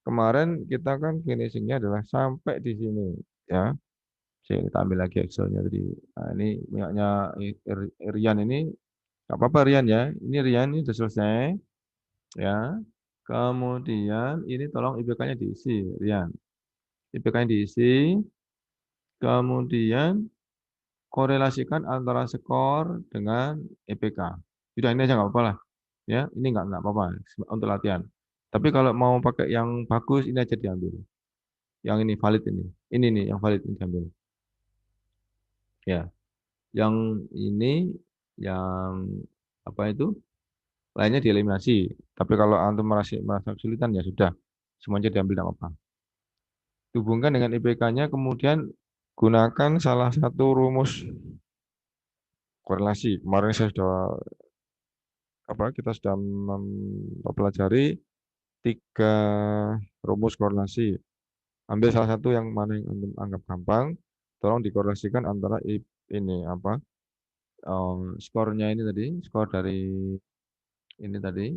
Kemarin kita kan finishingnya adalah sampai di sini ya. Saya kita ambil lagi Excel-nya tadi. Nah, ini minyaknya Rian ini nggak apa-apa Rian ya. Ini Rian ini sudah selesai ya. Kemudian ini tolong IPK-nya diisi Rian. IPK-nya diisi. Kemudian korelasikan antara skor dengan IPK. Sudah ini aja nggak apa-apa lah. Ya, ini nggak apa-apa untuk latihan. Tapi kalau mau pakai yang bagus ini aja diambil. Yang ini valid ini. Ini nih yang valid ini diambil. Ya, yang ini yang apa itu? Lainnya dieliminasi. Tapi kalau antum merasa kesulitan ya sudah, semuanya diambil tidak apa-apa. Hubungkan dengan IPK-nya, kemudian gunakan salah satu rumus korelasi. Kemarin saya sudah kita sudah mempelajari 3 rumus korelasi. Ambil salah satu yang mana yang antum anggap gampang, tolong dikorelasikan antara ini skornya ini tadi, skor dari ini tadi,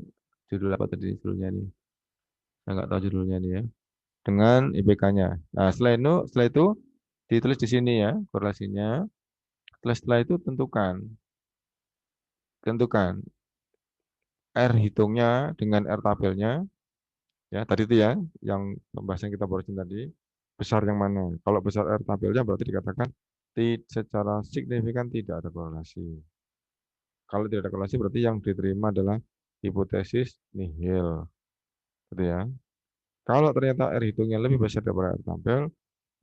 judul apa tadi judulnya ini? Saya nggak tahu judulnya ini ya. Dengan IPK-nya. Nah, setelah itu ditulis di sini ya korelasinya. Setelah itu tentukan R hitungnya dengan R tabelnya. Ya, tadi itu ya, yang pembahasan kita barusan tadi, besar yang mana? Kalau besar R tabelnya berarti dikatakan secara signifikan tidak ada korelasi. Kalau tidak ada korelasi berarti yang diterima adalah hipotesis nihil. Gitu ya. Kalau ternyata R hitungnya lebih besar daripada R tabel,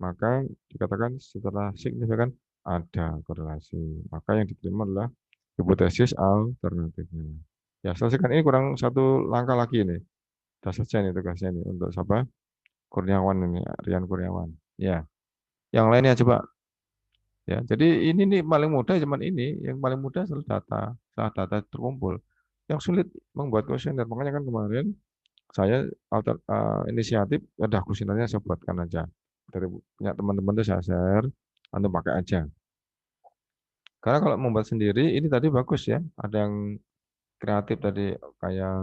maka dikatakan secara signifikan ada korelasi. Maka yang diterima adalah hipotesis alternatifnya. Ya, selesaikan ini kurang satu langkah lagi ini. Sudah selesai nih tugasnya ini untuk siapa? Kurniawan ini, Rian Kurniawan. Ya, yang lainnya coba. Ya, jadi ini nih paling mudah cuman ini, yang paling mudah setelah data terkumpul. Yang sulit membuat kuesioner. Makanya kan kemarin saya inisiatif ada kuesionernya saya buatkan aja. Dari punya teman-teman tuh saya share, anda pakai aja. Karena kalau membuat sendiri ini tadi bagus ya. Ada yang kreatif tadi kayak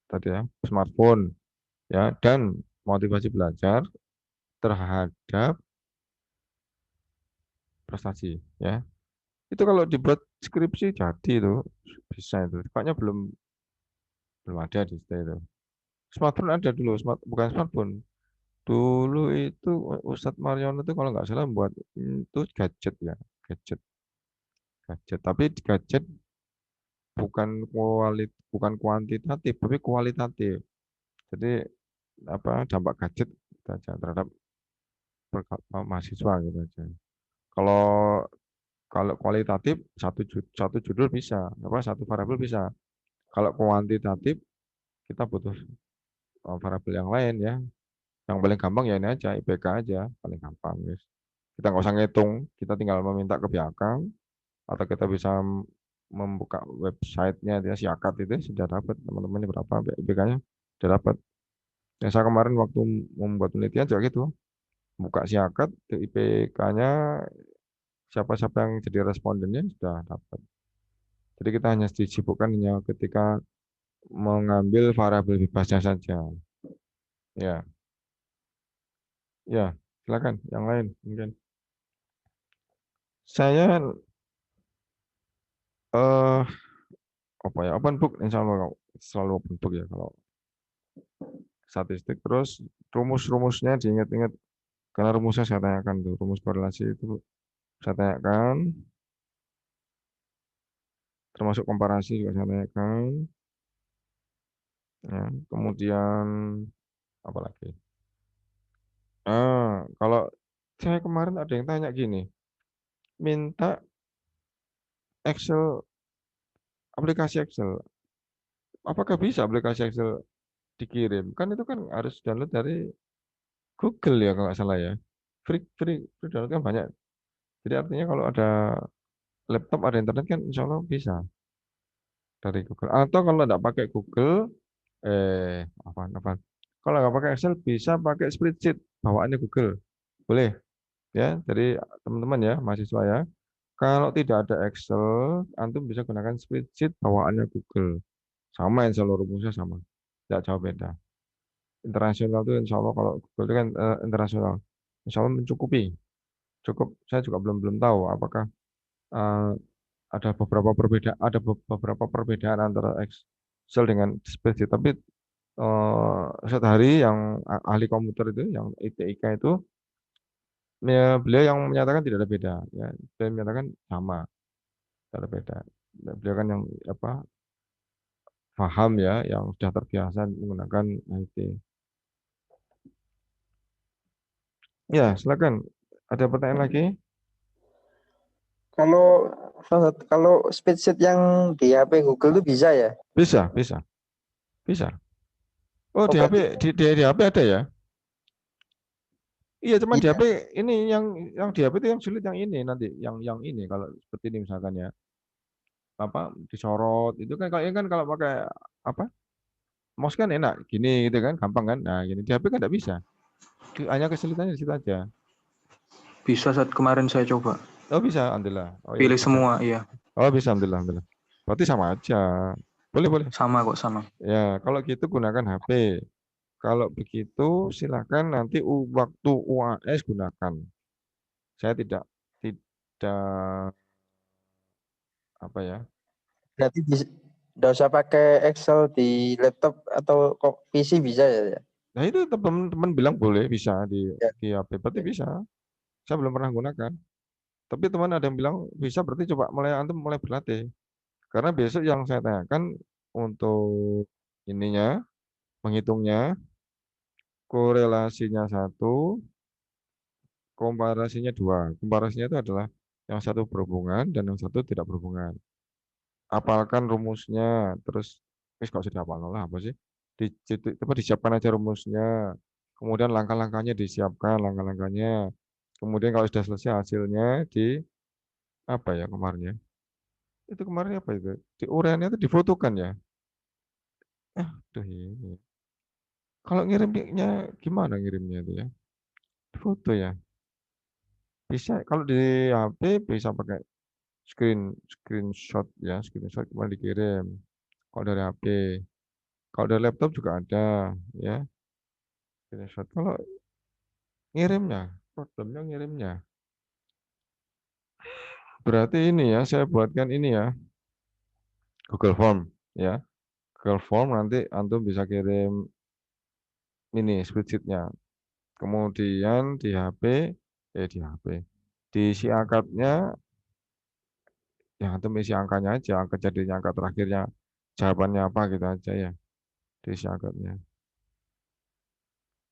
tadi ya, smartphone ya dan motivasi belajar terhadap prestasi ya. Itu kalau dibuat skripsi jadi itu bisa itu. Kayaknya belum ada di situ itu. Smartphone ada dulu, bukan smartphone. Dulu itu Ustadz Mariono itu kalau nggak salah buat itu gadget ya, gadget, gadget. Tapi gadget bukan kuantitatif, tapi kualitatif. Jadi apa dampak gadget gitu aja terhadap mahasiswa gitu aja. Kalau kalau kualitatif satu judul bisa, apa satu variabel bisa. Kalau kuantitatif kita butuh variabel yang lain ya. Yang paling gampang ya ini aja IPK aja paling gampang guys. Kita nggak usah ngitung, kita tinggal meminta ke belakang atau kita bisa membuka websitenya dia Siakat itu sudah dapat teman-teman ini berapa IPK-nya sudah dapat. Yang saya kemarin waktu membuat penelitian juga gitu, buka Siakat IPK-nya siapa-siapa yang jadi respondennya sudah dapat. Jadi kita hanya disibukkan hanya ketika mengambil variabel bebasnya saja. Ya, ya, silakan yang lain mungkin. Saya eh apa ya open book insya Allah selalu open book ya kalau statistik terus rumus-rumusnya diingat-ingat karena rumusnya saya tanyakan tuh rumus korelasi itu saya tanyakan termasuk komparasi juga saya tanyakan ya, kemudian apa lagi kalau saya kemarin ada yang tanya gini minta Excel aplikasi Excel apakah bisa aplikasi Excel dikirim kan itu kan harus download dari Google ya kalau nggak salah ya. Free download kan banyak. Jadi artinya kalau ada laptop ada internet kan insya Allah bisa dari Google. Atau kalau nggak pakai Google, apa? Kalau nggak pakai Excel bisa pakai spreadsheet bawaannya Google. Boleh ya. Jadi teman-teman ya, mahasiswa ya. Kalau tidak ada Excel, antum bisa gunakan spreadsheet bawaannya Google. Sama insya Allah rumusnya sama. Tidak jauh beda. Internasional itu insya Allah kalau Google itu kan internasional. Insya Allah mencukupi. Cukup. Saya juga belum belum tahu apakah eh, ada beberapa perbedaan antara Excel dengan spreadsheet. Tapi Ustadz Hari yang ahli komputer itu, yang ITIK itu, ya, beliau yang menyatakan tidak ada beda. Ya, beliau menyatakan sama, tidak ada beda. Dan beliau kan yang apa paham ya, yang sudah terbiasa menggunakan IT. Ya, silakan. Ada pertanyaan lagi? Kalau kalau spreadsheet yang di HP Google itu bisa ya? Bisa, bisa, bisa. Oh, Oh di HP berarti di HP ada ya? Iya, cuman di iya. HP ini yang di HP itu yang sulit yang ini nanti, yang ini kalau seperti ini misalkan ya, apa disorot itu kan kalau ini kan kalau pakai apa mouse kan enak gini gitu kan, gampang kan. Nah, gini di HP kan tidak bisa. Hanya kesulitannya di situ aja. Bisa saat kemarin saya coba. Oh, bisa, alhamdulillah. Oh ya, Pilih bisa. semua, iya. Oh, bisa, alhamdulillah, alhamdulillah. Berarti sama aja. Boleh, boleh. Sama kok, sama. Ya, kalau gitu gunakan HP. Kalau begitu silakan nanti waktu UAS gunakan. Saya tidak apa ya. Berarti bisa, nggak usah pakai Excel di laptop atau kok PC bisa ya? Nah, itu teman-teman bilang boleh bisa Ya. di HP. Berarti bisa. Saya belum pernah gunakan. Tapi teman ada yang bilang bisa, berarti coba antum mulai berlatih. Karena besok yang saya tanyakan untuk ininya, menghitungnya, korelasinya satu, komparasinya dua. Komparasinya itu adalah yang satu berhubungan dan yang satu tidak berhubungan. Apalkan rumusnya, terus gak usah dihafal lah apa sih? Disiapkan aja rumusnya. Kemudian langkah-langkahnya disiapkan, langkah-langkahnya. Kemudian kalau sudah selesai hasilnya di apa ya kemarin ya? Itu kemarin apa itu? Di uraiannya itu difotokan ya. Tuh ini. Kalau ngirimnya gimana ngirimnya itu ya? Foto ya. Bisa kalau di HP bisa pakai screenshot ya, screenshot kemudian dikirim. Kalau dari HP, kalau dari laptop juga ada ya, screenshot. Kalau ngirimnya, problemnya ngirimnya. Berarti ini ya, saya buatkan ini ya, Google Form ya. Google Form nanti antum bisa kirim ini spreadsheet-nya. Kemudian di HP, diisi akadnya, yang antum isi angkanya aja, angka jadinya angka terakhirnya, jawabannya apa gitu aja ya, diisi akadnya.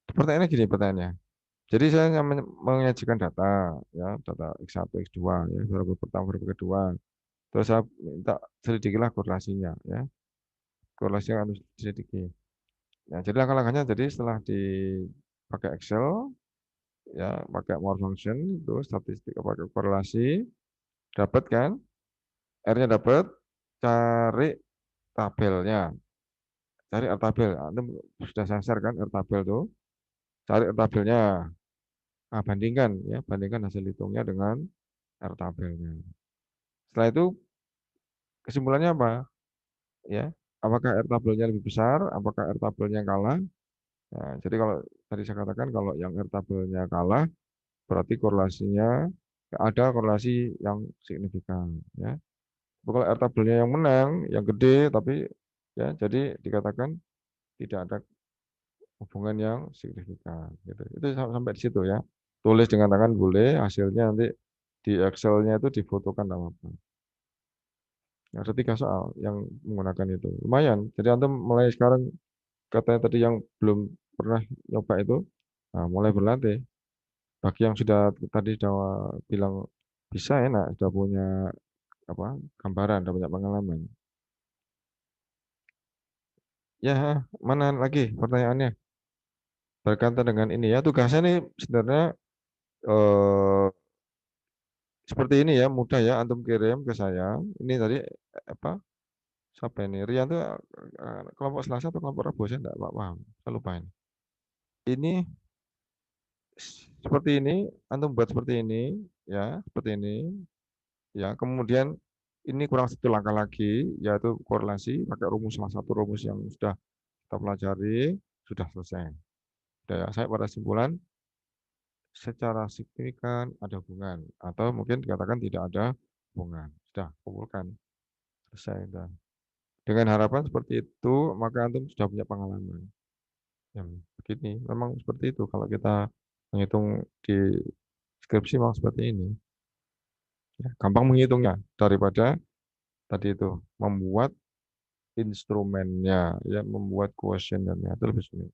Pertanyaannya gini pertanyaannya. Jadi saya menyajikan data, ya, data X1, X2, ya, variabel pertama, variabel kedua. Terus saya minta selidikilah korelasinya, ya, korelasinya harus diselidiki. Ya, jadi langkah-langkahnya, jadi setelah dipakai Excel, ya, pakai more function, itu statistik, pakai korelasi, dapat kan, R-nya dapat, cari tabelnya, cari R tabel. Anda sudah saya share kan R tabel tuh, cari R tabelnya. Nah, bandingkan hasil hitungnya dengan R tabelnya. Setelah itu kesimpulannya apa? Ya, apakah R tabelnya lebih besar? Apakah R tabelnya kalah? Nah, jadi kalau tadi saya katakan kalau yang R tabelnya kalah, berarti korelasinya ada korelasi yang signifikan. Ya, kalau R tabelnya yang menang, yang gede, tapi ya jadi dikatakan tidak ada hubungan yang signifikan. Gitu. Itu sampai di situ ya. Tulis dengan tangan boleh, hasilnya nanti di Excel-nya itu difotokan apa-apa. Ada 3 soal yang menggunakan itu. Lumayan. Jadi antum mulai sekarang katanya tadi yang belum pernah nyoba itu, nah, mulai berlatih. Bagi yang sudah tadi sudah bilang bisa enak, sudah punya apa gambaran, sudah punya pengalaman. Ya, mana lagi pertanyaannya? berkaitan dengan ini ya, tugasnya nih sebenarnya seperti ini ya, mudah ya, antum kirim ke saya. Ini tadi apa? Siapa ini? Rian tuh kelompok Selasa atau kelompok Rabu, saya enggak paham. Saya lupa ini. Ini seperti ini, antum buat seperti ini, ya, seperti ini. Ya, kemudian ini kurang satu langkah lagi, yaitu korelasi pakai rumus, salah satu rumus yang sudah kita pelajari, sudah selesai. Sudah ya, saya pada kesimpulan secara signifikan ada hubungan, atau mungkin dikatakan tidak ada hubungan. Sudah, kumpulkan. Selesai. Sudah. Dengan harapan seperti itu, maka antum sudah punya pengalaman. Yang begini, memang seperti itu. Kalau kita menghitung di skripsi memang seperti ini. Ya, gampang menghitungnya daripada tadi itu membuat instrumennya, ya, membuat kuesionernya itu lebih sulit.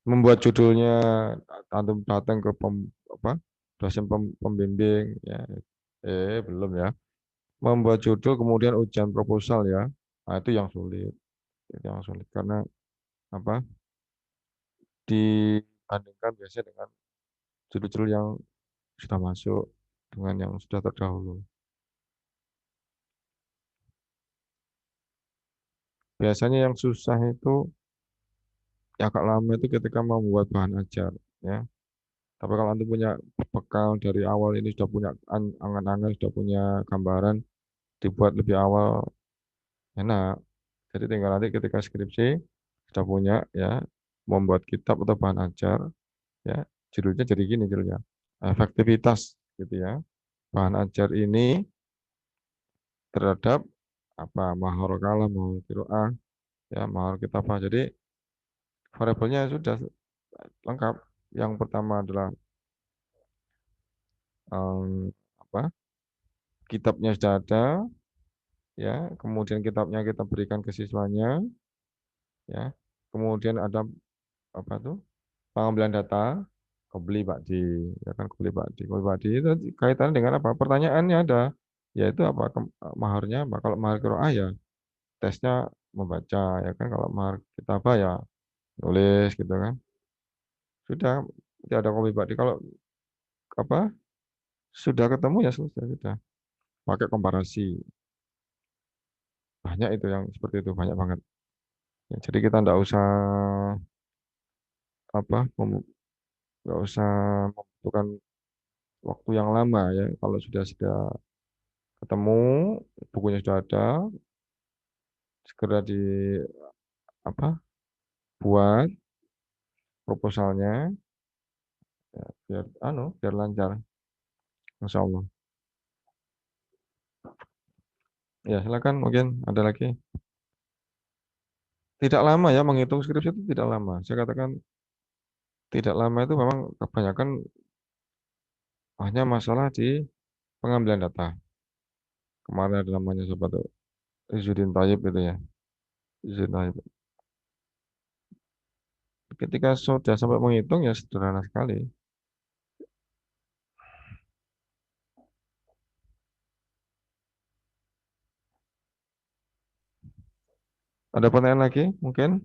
Membuat judulnya, antum datang ke dosen pembimbing, ya, belum ya. Membuat judul kemudian ujian proposal ya, nah, itu yang sulit, karena apa? Dibandingkan biasanya dengan judul-judul yang sudah masuk dengan yang sudah terdahulu. Biasanya yang susah itu ya agak lama itu ketika membuat bahan ajar ya. Tapi kalau antum punya bekal dari awal ini sudah punya angan-angan, sudah punya gambaran, dibuat lebih awal enak. Jadi tinggal nanti ketika skripsi sudah punya ya, membuat kitab atau bahan ajar ya, judulnya jadi gini judulnya. Efektivitas gitu ya. Bahan ajar ini terhadap apa mahar kalam, mahar qiraah, ya mahar kitabah. Jadi variabelnya sudah lengkap. Yang pertama adalah apa? Kitabnya sudah ada, ya. Kemudian kitabnya kita berikan ke siswanya, ya. Kemudian ada apa tuh? Pengambilan data, kebeli Pakdi, ya kan kebeli Pakdi. Kebeli Pakdi itu kaitannya dengan apa? Pertanyaannya ada, yaitu apa? Maharnya apa? Kalau mahar qiraah ya tesnya membaca, ya kan. Kalau mahar kitabah ya nulis gitu kan. Sudah, tidak ada kebeli Pakdi. Kalau apa? Sudah ketemu ya selesai sudah. Pakai komparasi. Banyak itu yang seperti itu, banyak banget. Ya, jadi kita nggak usah apa, nggak usah membutuhkan waktu yang lama ya. Kalau sudah ketemu, bukunya sudah ada, segera di apa, buat proposalnya, ya, biar lancar, Masya Allah. Ya silakan, mungkin ada lagi. Tidak lama ya, menghitung skripsi itu tidak lama. Saya katakan tidak lama itu memang kebanyakan hanya masalah di pengambilan data. Kemarin ada namanya siapa tuh? Izzuddin Thayyib itu ya. Izzuddin Thayyib. Ketika sudah sampai menghitung ya sederhana sekali. Ada pertanyaan lagi mungkin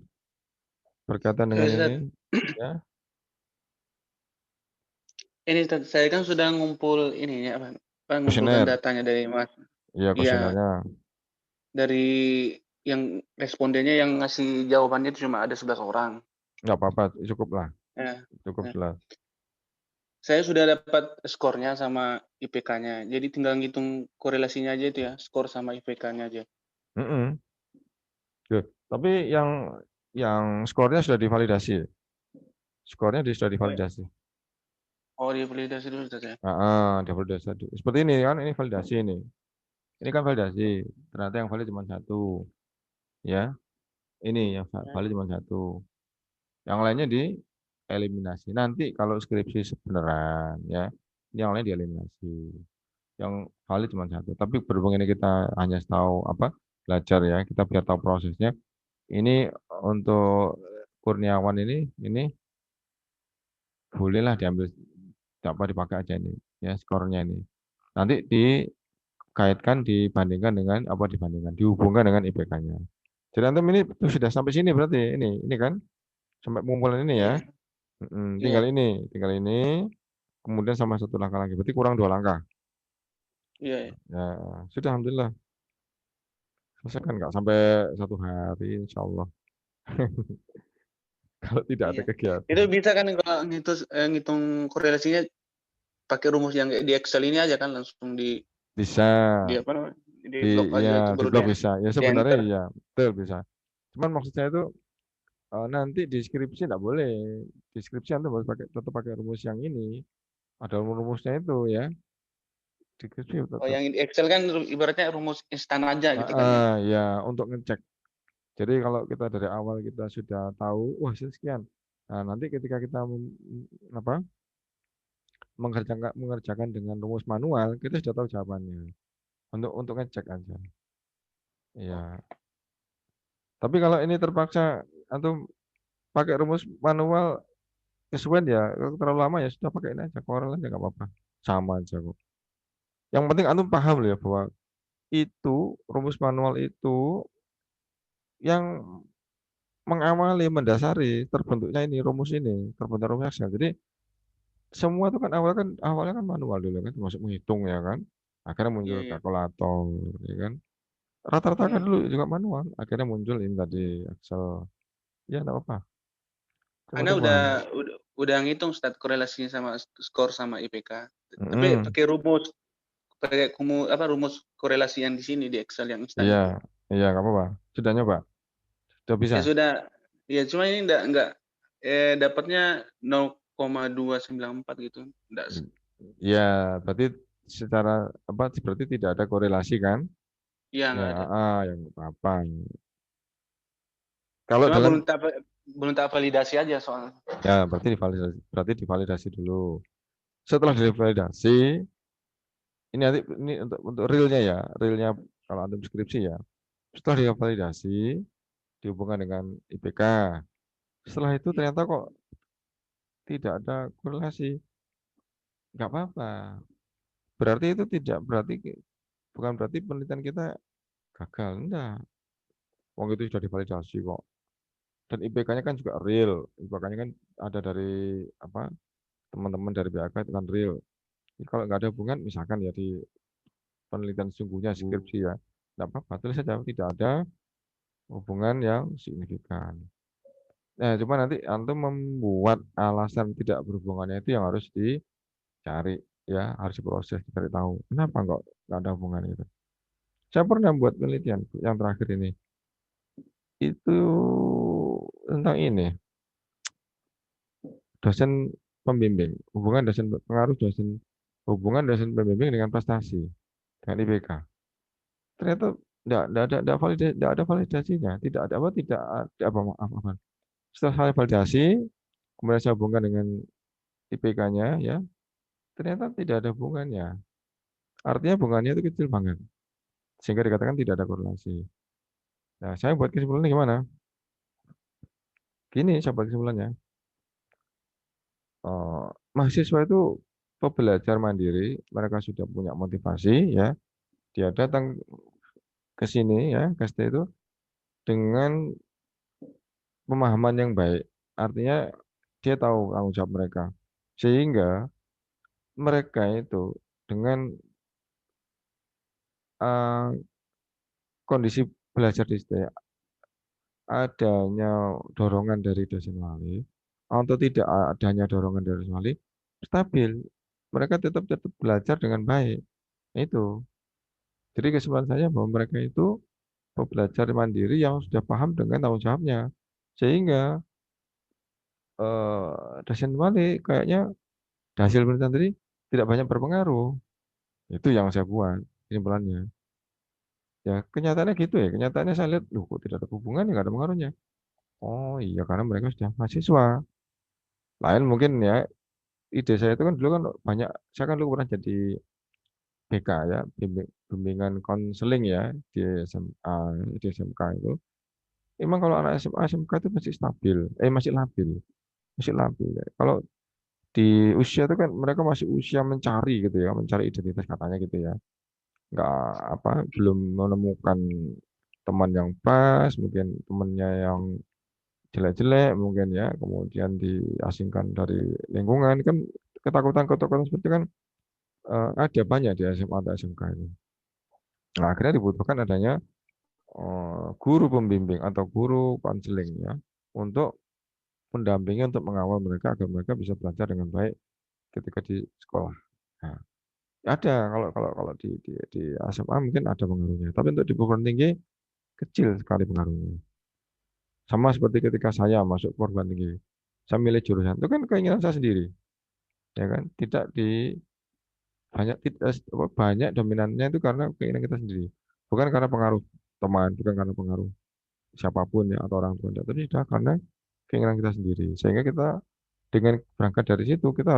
berkaitan dengan Ustaz, ini? Ya, ini Ustaz, saya kan sudah ngumpul ini ya, ngumpulkan kuesioner. datanya dari Mas. Iya, Iya, kuesionernya. dari yang respondennya yang ngasih jawabannya itu cuma ada 11 orang. Nggak apa-apa, cukup lah. Ya, Cukup ya. jelas. Saya sudah dapat skornya sama IPK-nya. Jadi tinggal ngitung korelasinya aja itu ya, skor sama IPK-nya aja. Mm-mm. Good. Tapi yang skornya sudah divalidasi. Skornya sudah divalidasi. Oh, dia validasi dulu Ustaz ya. Divalidasi. Seperti ini kan, ini validasi ini. Ini kan validasi. Ternyata yang valid cuma satu. Ya, ini yang valid cuma satu. Yang lainnya dieliminasi. Nanti kalau skripsi beneran, ya, yang lain dieliminasi. Yang valid cuma satu. Tapi berhubung ini kita hanya tahu apa belajar ya, kita biar tahu prosesnya. Ini untuk Kurniawan ini bolehlah diambil apa dipakai aja ini ya skornya ini. Nanti dikaitkan dibandingkan dengan apa dihubungkan dengan IPK-nya. Jadi antum ini sudah sampai sini berarti ini kan sampai pengumpulan ini ya. Tinggal Iya, ini, kemudian sama satu langkah lagi. Berarti kurang 2 langkah. iya, iya. Ya, sudah alhamdulillah. Selesai kan nggak sampai 1 hari, insya Allah. Kalau tidak ada Iya. kegiatan. Itu bisa kan kalau ngitung korelasinya pakai rumus yang kayak di Excel ini aja kan langsung di Bisa. apa namanya? Di blok aja itu Di baru blog dia bisa. Ya di sebenarnya enter. iya, betul bisa. Cuman maksud saya itu nanti di skripsi nggak boleh. Di skripsi Anda harus tetap pakai rumus yang ini. Ada rumusnya itu ya. Di skripsi Oh, tetap. yang di Excel kan ibaratnya rumus instan aja gitu kan ya. Ya, untuk ngecek. Jadi kalau kita dari awal kita sudah tahu, wah sekian. Nah, nanti ketika kita apa, mengerjakan dengan rumus manual, kita sudah tahu jawabannya. Untuk ngecek aja. Iya. Tapi kalau ini terpaksa antum pakai rumus manual kesuwen ya, kalau terlalu lama ya sudah pakai ini aja, Corel aja nggak apa-apa. Sama aja kok. Yang penting antum paham loh ya bahwa itu rumus manual itu yang mengawali, mendasari terbentuknya ini rumus ini, terbentuk rumus Excel. Jadi semua itu kan awalnya kan manual dulu kan, termasuk menghitung ya kan. Akhirnya Iya, muncul iya. kalkulator, ya kan. Rata-rata kan Hmm. dulu juga manual, akhirnya muncul ini tadi Excel. Ya nggak apa-apa. Yang Anda penting paham. udah ngitung stat korelasinya sama skor sama IPK. Tapi Mm-mm. pakai rumus korelasi yang di sini di Excel yang instan Iya, itu. iya nggak apa-apa. Sudah nyoba, sudah bisa. Ya sudah, ya cuma ini enggak dapatnya 0,294 gitu. Enggak. Ya, berarti secara apa? Berarti tidak ada korelasi kan? Iya, Ya, enggak ada. yang apa? Kalau Cuma dalam belum tak validasi aja soalnya. ya berarti divalidasi dulu. Setelah divalidasi, ini nanti ini untuk realnya ya, realnya kalau antum skripsi ya. Setelah divalidasi, dihubungkan dengan IPK. Setelah itu ternyata kok tidak ada korelasi, nggak apa-apa. Berarti itu tidak berarti bukan berarti penelitian kita gagal, enggak. Wong itu sudah divalidasi kok. Dan IPK-nya kan juga real. IPK-nya kan ada dari apa? Teman-teman dari BAK itu kan real. Jadi kalau nggak ada hubungan, misalkan ya di penelitian sungguhnya skripsi ya, nggak apa-apa. Tulis saja tidak ada hubungan yang signifikan. Nah, cuma nanti antum membuat alasan tidak berhubungannya itu yang harus dicari ya, harus diproses, dicari tahu. Kenapa nggak ada hubungan itu? Saya pernah buat penelitian yang terakhir ini. Itu tentang ini, dosen pembimbing, hubungan dosen pembimbing dengan prestasi, dengan IPK. Ternyata nggak ada validasinya, tidak ada apa. Setelah saya validasi, kemudian saya hubungkan dengan IPK-nya ya, ternyata tidak ada hubungannya. Artinya hubungannya itu kecil banget, sehingga dikatakan tidak ada korelasi. Nah, saya buat kesimpulannya gimana? Gini, saya buat kesimpulannya. Mahasiswa itu belajar mandiri, mereka sudah punya motivasi ya, dia datang ke sini ya, ke ST itu dengan pemahaman yang baik. Artinya dia tahu tanggung jawab mereka. Sehingga mereka itu dengan eh, kondisi belajar di ST, adanya dorongan dari dosen wali atau tidak adanya dorongan dari dosen wali, stabil. Mereka tetap belajar dengan baik. Itu. Jadi kesimpulan saya bahwa mereka itu belajar mandiri yang sudah paham dengan tanggung jawabnya. Sehingga dosen wali kayaknya hasil penelitian tadi tidak banyak berpengaruh. Itu yang saya buat kesimpulannya. Ya kenyataannya gitu ya. Kenyataannya saya lihat, loh kok tidak ada hubungan ya, nggak ada pengaruhnya. Oh iya karena mereka sudah mahasiswa. Lain mungkin ya ide saya itu kan dulu kan banyak. Saya kan dulu pernah jadi BK ya, bimbingan konseling ya di SMA, di SMK itu. Emang kalau anak SMA, SMK itu masih stabil, masih labil, masih labil ya. Kalau di usia itu kan mereka masih usia mencari gitu ya, mencari identitas katanya gitu ya. Nggak apa, belum menemukan teman yang pas, mungkin temannya yang jelek-jelek mungkin ya, kemudian diasingkan dari lingkungan kan, ketakutan-ketakutan seperti itu kan ada banyak di SMA atau SMK ini. Nah, akhirnya dibutuhkan adanya guru pembimbing atau guru konseling ya, untuk mendampingi, untuk mengawal mereka agar mereka bisa belajar dengan baik ketika di sekolah. Nah, ada kalau di SMA mungkin ada pengaruhnya, tapi untuk di perguruan tinggi kecil sekali pengaruhnya. Sama seperti ketika saya masuk perguruan tinggi, saya milih jurusan itu kan keinginan saya sendiri, ya kan? Tidak di banyak dominannya itu karena keinginan kita sendiri, bukan karena pengaruh teman, bukan karena pengaruh siapapun ya atau orang tua, tapi sudah karena keinginan kita sendiri. Sehingga kita dengan berangkat dari situ kita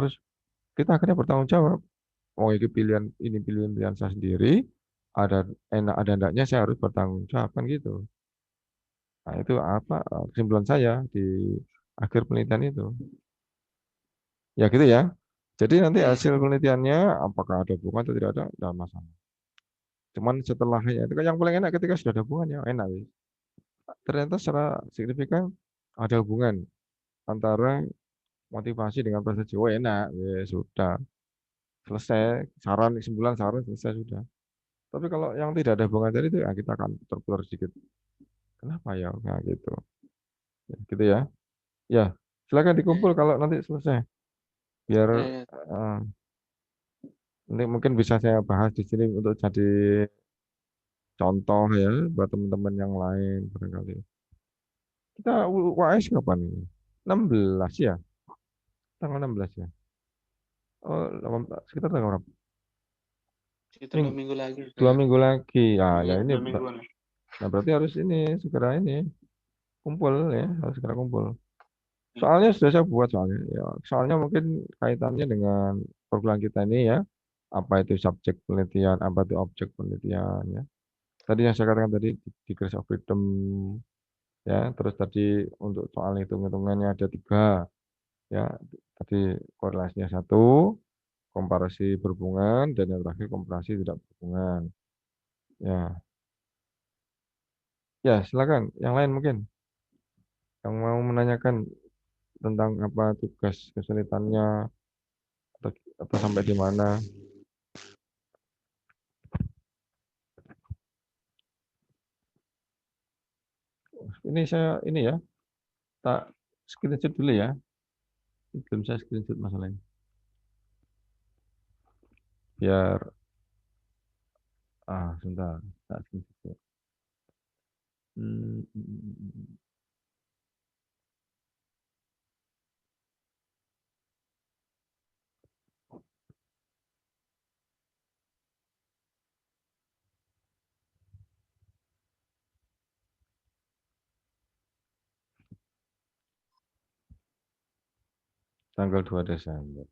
akhirnya bertanggung jawab. Oh, ini pilihan saya sendiri, ada enak ada enggaknya saya harus bertanggung jawab kan gitu. Nah, itu apa kesimpulan saya di akhir penelitian itu. Ya gitu ya. Jadi nanti Iya, iya. hasil penelitiannya apakah ada hubungan atau tidak ada masalah. Cuman setelahnya itu kan yang paling enak ketika sudah ada hubungannya, enak wis. Ternyata secara signifikan ada hubungan antara motivasi dengan prestasi. Oh, enak, ya sudah selesai. Kesimpulan saran selesai sudah. Tapi kalau yang tidak ada hubungan tadi itu ya kita akan terputar sedikit. Kenapa ya? Nah, gitu. Ya, gitu ya. Ya, silakan dikumpul kalau nanti selesai. Biar Iya, iya. eh, nanti mungkin bisa saya bahas di sini untuk jadi contoh ya buat teman-teman yang lain barangkali. Kita UAS kapan ini? 16 ya? Tanggal 16 ya? Oh, sekitar tanggal berapa? Sekitar Ming, 2 minggu lagi. 2 minggu lagi. Ya Iya, ini, 2 mingguan. nah berarti harus ini segera ini kumpul ya, harus segera kumpul. Iya. Soalnya sudah saya buat soalnya. Ya, soalnya mungkin kaitannya dengan program kita ini ya. Apa itu subjek penelitian, apa itu objek penelitian ya. Tadi yang saya katakan tadi degrees of freedom ya, terus tadi untuk soal hitung-hitungannya ada 3 ya. Tadi korelasinya 1, komparasi berhubungan, dan yang terakhir komparasi tidak berhubungan. Ya, ya silakan. Yang lain mungkin yang mau menanyakan tentang apa tugas kesulitannya atau, atau sampai di mana. Ini saya ini ya, tak screenshot dulu ya. Belum saya screenshot masalahnya. Biar sebentar, tak screenshot. Hmm, hmm, hmm, hmm. Tanggal 2 Desember.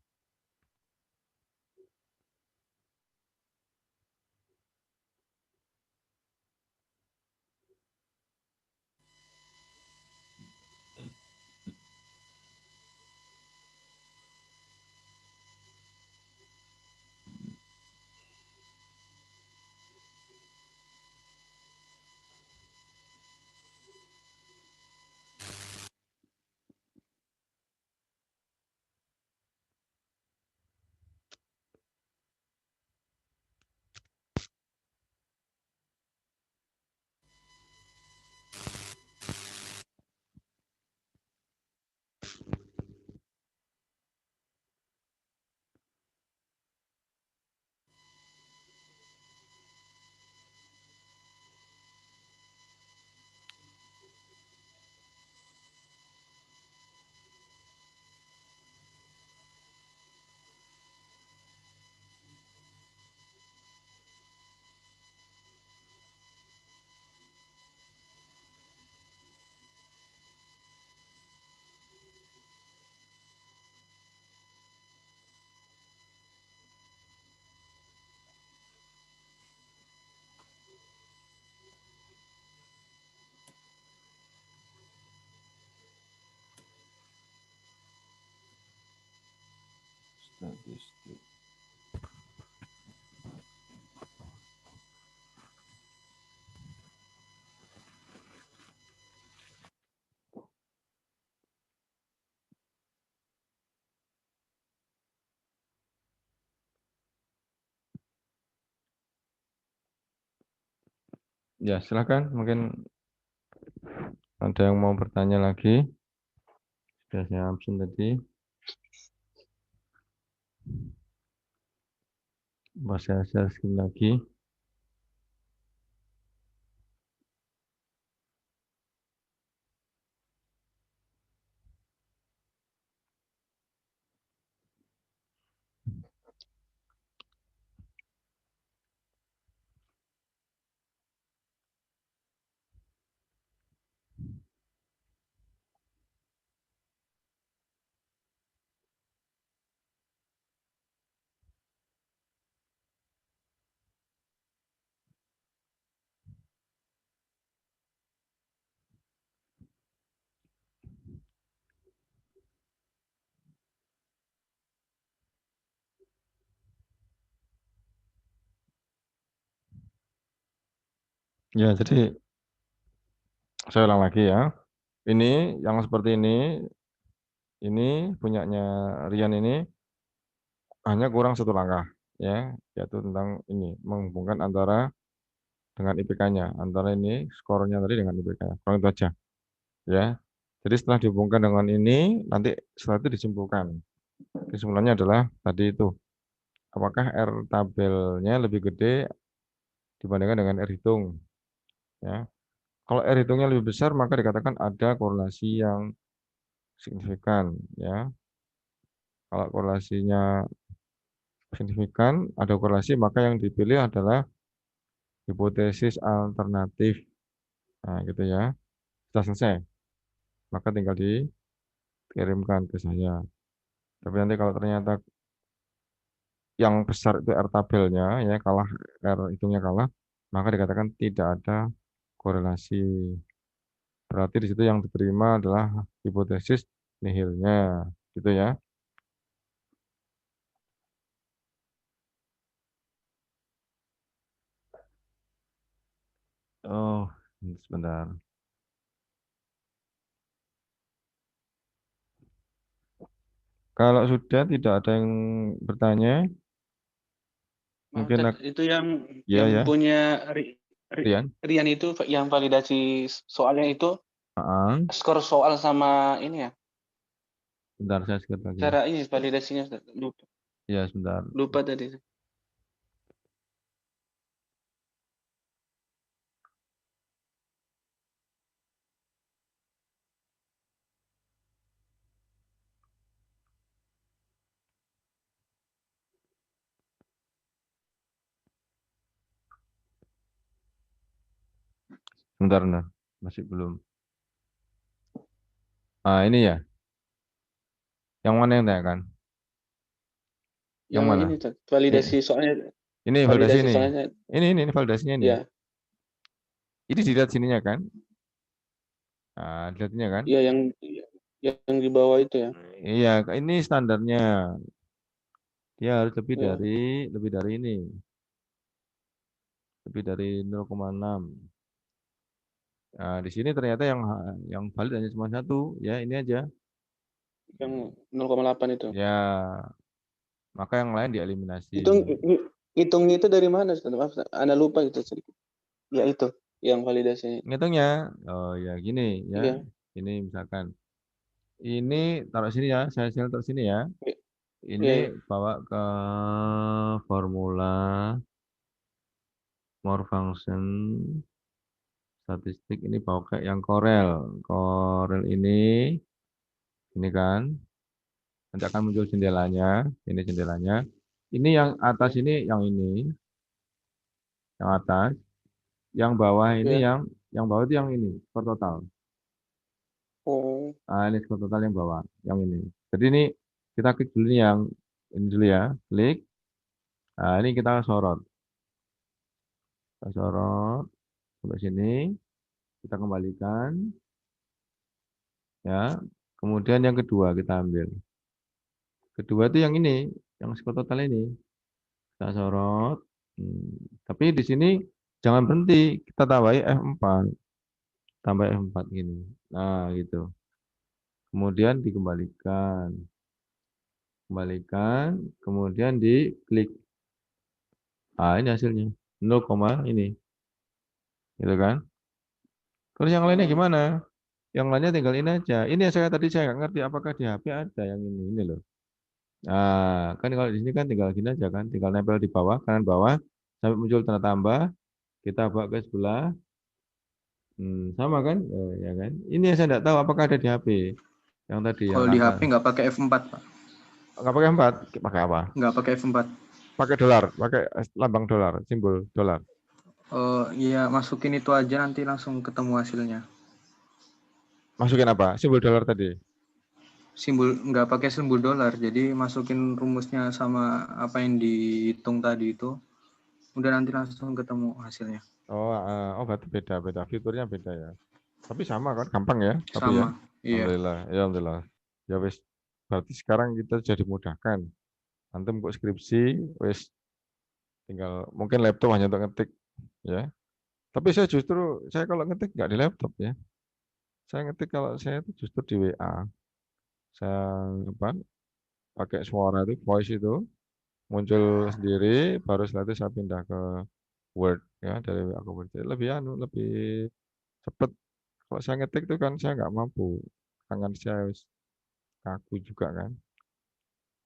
Statistik. Ya, silakan. Mungkin ada yang mau bertanya lagi. Sudah saya absen tadi. Saya share screen lagi. Ya, jadi saya ulang lagi ya. Ini yang seperti ini punyanya Rian ini hanya kurang satu langkah, ya, yaitu tentang ini menghubungkan antara dengan IPK-nya, antara ini skornya tadi dengan IPK-nya. Kurang itu aja, ya. Jadi setelah dihubungkan dengan ini, nanti setelah itu disimpulkan. Kesimpulannya adalah tadi itu, apakah R tabelnya lebih gede dibandingkan dengan R hitung, ya. Kalau R hitungnya lebih besar, maka dikatakan ada korelasi yang signifikan, ya. Kalau korelasinya signifikan, ada korelasi, maka yang dipilih adalah hipotesis alternatif. Nah, gitu ya. Sudah selesai. Maka tinggal dikirimkan ke saya. Tapi nanti kalau ternyata yang besar itu R tabelnya, ya kalah, R hitungnya kalah, maka dikatakan tidak ada korelasi. Berarti di situ yang diterima adalah hipotesis nihilnya, gitu ya. Oh, sebentar. Kalau sudah tidak ada yang bertanya, Maaf, mungkin Tat, itu yang ya ya, punya Rian. Rian itu yang validasi soalnya itu Ah, skor soal sama ini ya. sebentar saya skip lagi. Cara ini validasinya lupa, Ya, sebentar. lupa tadi. Sebentar, sebentar. Masih belum. Ah, ini ya. Yang mana yang tanyakan? Yang Yang mana? ini Tat, validasi soalnya, Ini validasi validasi ini. soalnya Ini validasinya ini. ya, Ini dilihat sininya kan? Nah, dilihat sininya kan? ya yang di bawah itu ya. Iya, ini standarnya. Dia harus Ya, lebih dari ini. Lebih dari 0,6. Nah, di sini ternyata yang valid hanya cuma satu, ya ini aja. yang 0,8 itu. Ya, maka yang lain dieliminasi. Itu hitungnya itu dari mana? Ustaz? Maaf, Anda lupa itu sedikit. Ya itu yang validasinya. Ngitungnya, oh ya gini ya. Iya, Ini misalkan, ini taruh sini ya, saya taruh sini ya. iya, Ini iya, iya. bawa ke formula more function statistik, ini bawa ke yang Corel. Corel ini kan, nanti akan muncul jendelanya, ini jendelanya. Ini yang atas Iya. ini, yang atas, yang bawah ini Iya. yang bawah itu yang ini, skor total. Oh, Ini skor total yang bawah, yang ini. Jadi ini kita klik dulu nih yang ini dulu ya, klik. Nah, ini kita sorot. Kita sorot sampai sini, kita kembalikan ya. Kemudian yang kedua kita ambil. Kedua itu yang ini, yang skor total ini. Kita sorot. Tapi di sini jangan berhenti, kita tambahi F4. Tambah F4 gini. Nah, gitu. Kemudian dikembalikan. Kembalikan, kemudian diklik. Ah, ini hasilnya. 0, ini. gitu kan? Terus yang lainnya gimana? Yang lainnya tinggal ini aja. Ini yang saya nggak ngerti apakah di HP ada yang ini loh. Nah, kan kalau di sini kan tinggal gini aja kan, tinggal nempel di bawah, kanan bawah, sampai muncul tanda tambah, kita bawa ke sebelah, sama kan, ya kan? Ini yang saya nggak tahu apakah ada di HP yang tadi yang Kalau di kata HP nggak pakai F4, Pak. nggak pakai 4, pakai apa? Nggak pakai F4. Pakai dolar, pakai lambang dolar, simbol dolar. Iya, masukin itu aja nanti langsung ketemu hasilnya. Masukin apa? Simbol dolar tadi. Nggak pakai simbol dolar, jadi masukin rumusnya sama apa yang dihitung tadi itu, udah nanti langsung ketemu hasilnya. Oh, berarti beda, fiturnya beda ya. Tapi sama kan, gampang ya. Tapi ya, Sama, iya. alhamdulillah, ya alhamdulillah. Ya wes, berarti sekarang kita jadi mudahkan. Antum kok skripsi, wes tinggal mungkin laptop hanya untuk ngetik, ya. Tapi saya kalau ngetik nggak di laptop ya. Saya ngetik kalau saya itu justru di WA. Saya apa? Pakai suara itu, voice itu muncul sendiri, baru setelah itu saya pindah ke Word ya dari WA ke Word. Jadi lebih cepet. Kalau saya ngetik itu kan saya nggak mampu, tangan saya kaku juga kan.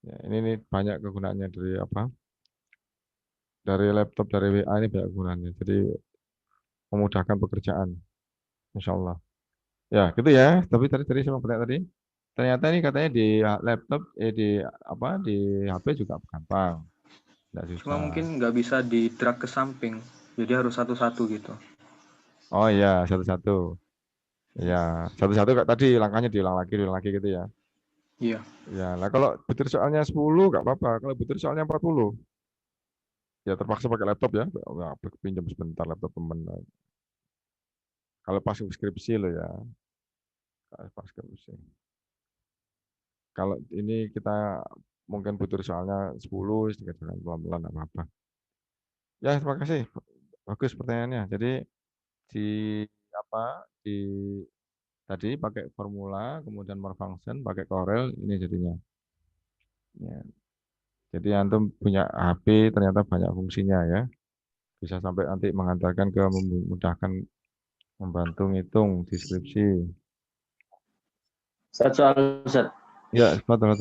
Ya, ini banyak kegunaannya dari apa? Dari laptop, dari WA ini banyak kegunaannya. Jadi memudahkan pekerjaan, insya Allah. Ya, gitu ya. Tapi tadi saya mau bertanya tadi. Ternyata ini katanya di laptop, di HP juga gampang, nggak Cuma susah. mungkin nggak bisa di drag ke samping, jadi harus satu-satu gitu. Oh iya, satu-satu. Ya, satu-satu kayak tadi langkahnya diulang lagi gitu ya. Iya. Ya, nah kalau butir soalnya 10 nggak apa-apa. Kalau butir soalnya 40, ya terpaksa pakai laptop ya. Nggak, pinjam sebentar laptop temen. Kalau pas skripsi lo ya, pas skripsi. Kalau ini kita mungkin butir soalnya 10, sedikit pelan-pelan nggak apa-apa. Ya, terima kasih. Bagus pertanyaannya. Jadi di di tadi pakai formula, kemudian more function, pakai Corel, ini jadinya. Ya. Jadi antum punya HP ternyata banyak fungsinya ya. Bisa sampai nanti mengantarkan ke memudahkan membantu ngitung deskripsi. Satu soal, Ustaz. Ya, betul.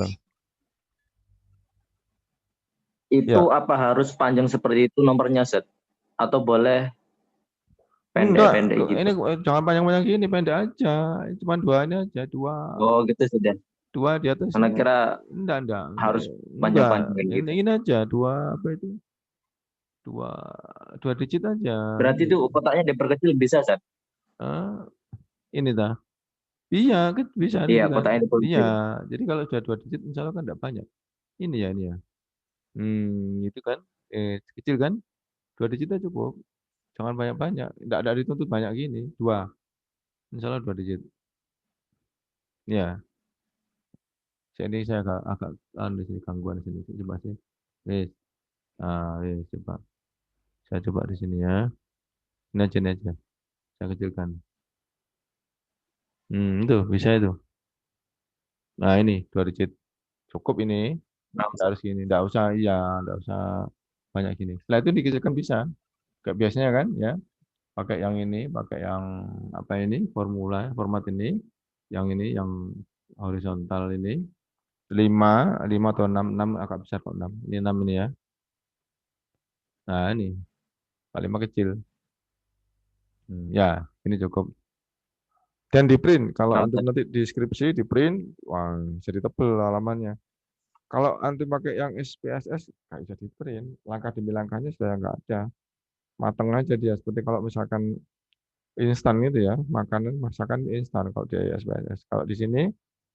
Itu Ya, apa harus panjang seperti itu nomornya, Ustaz? Atau boleh enggak. pendek-pendek gitu? Ini jangan panjang-panjang gini, pendek aja. Cuma dua ini aja, Oh gitu sudah. dua di atas Karena ini. kira Enggak. harus Enggak. panjang-panjang gitu. Ini aja, dua digit aja. Berarti itu kotaknya diperkecil bisa, Ustaz? Ini dah. Iya, bisa Iya, ini kan. kotaknya Iya, diperkecil. jadi kalau sudah dua digit, insya Allah kan enggak banyak. Ini ya. Itu kan. Kecil kan? Dua digitnya cukup. Jangan banyak-banyak. Enggak dituntut banyak gini. Dua. Insya Allah dua digit. Ya, ini saya agak di sini gangguan di sini. Coba sih. Wes. Wes, coba. Saya coba di sini ya. Ini aja. Saya kecilkan. Itu bisa itu. Nah, ini dua digit. Cukup ini. Nah, Enggak Ustaz. harus gini. Enggak usah banyak gini. Setelah itu dikecilkan bisa. Kayak biasanya kan ya. Pakai yang ini, pakai yang apa ini, format ini. Yang ini, yang horizontal ini. 5 atau 6 agak besar kok 6. Ini 6 ini ya. Nah, ini. Pak 5 kecil. Ya, ini cukup. Dan di print. Kalau Nah, antum Ustaz. nanti di skripsi, di print, wah, jadi tebel halamannya. Kalau antum pakai yang SPSS, nggak bisa di print. Langkah demi langkahnya sudah nggak ada. Mateng aja dia. Seperti kalau misalkan instan gitu ya, masakan instan kalau di SPSS. Kalau di sini,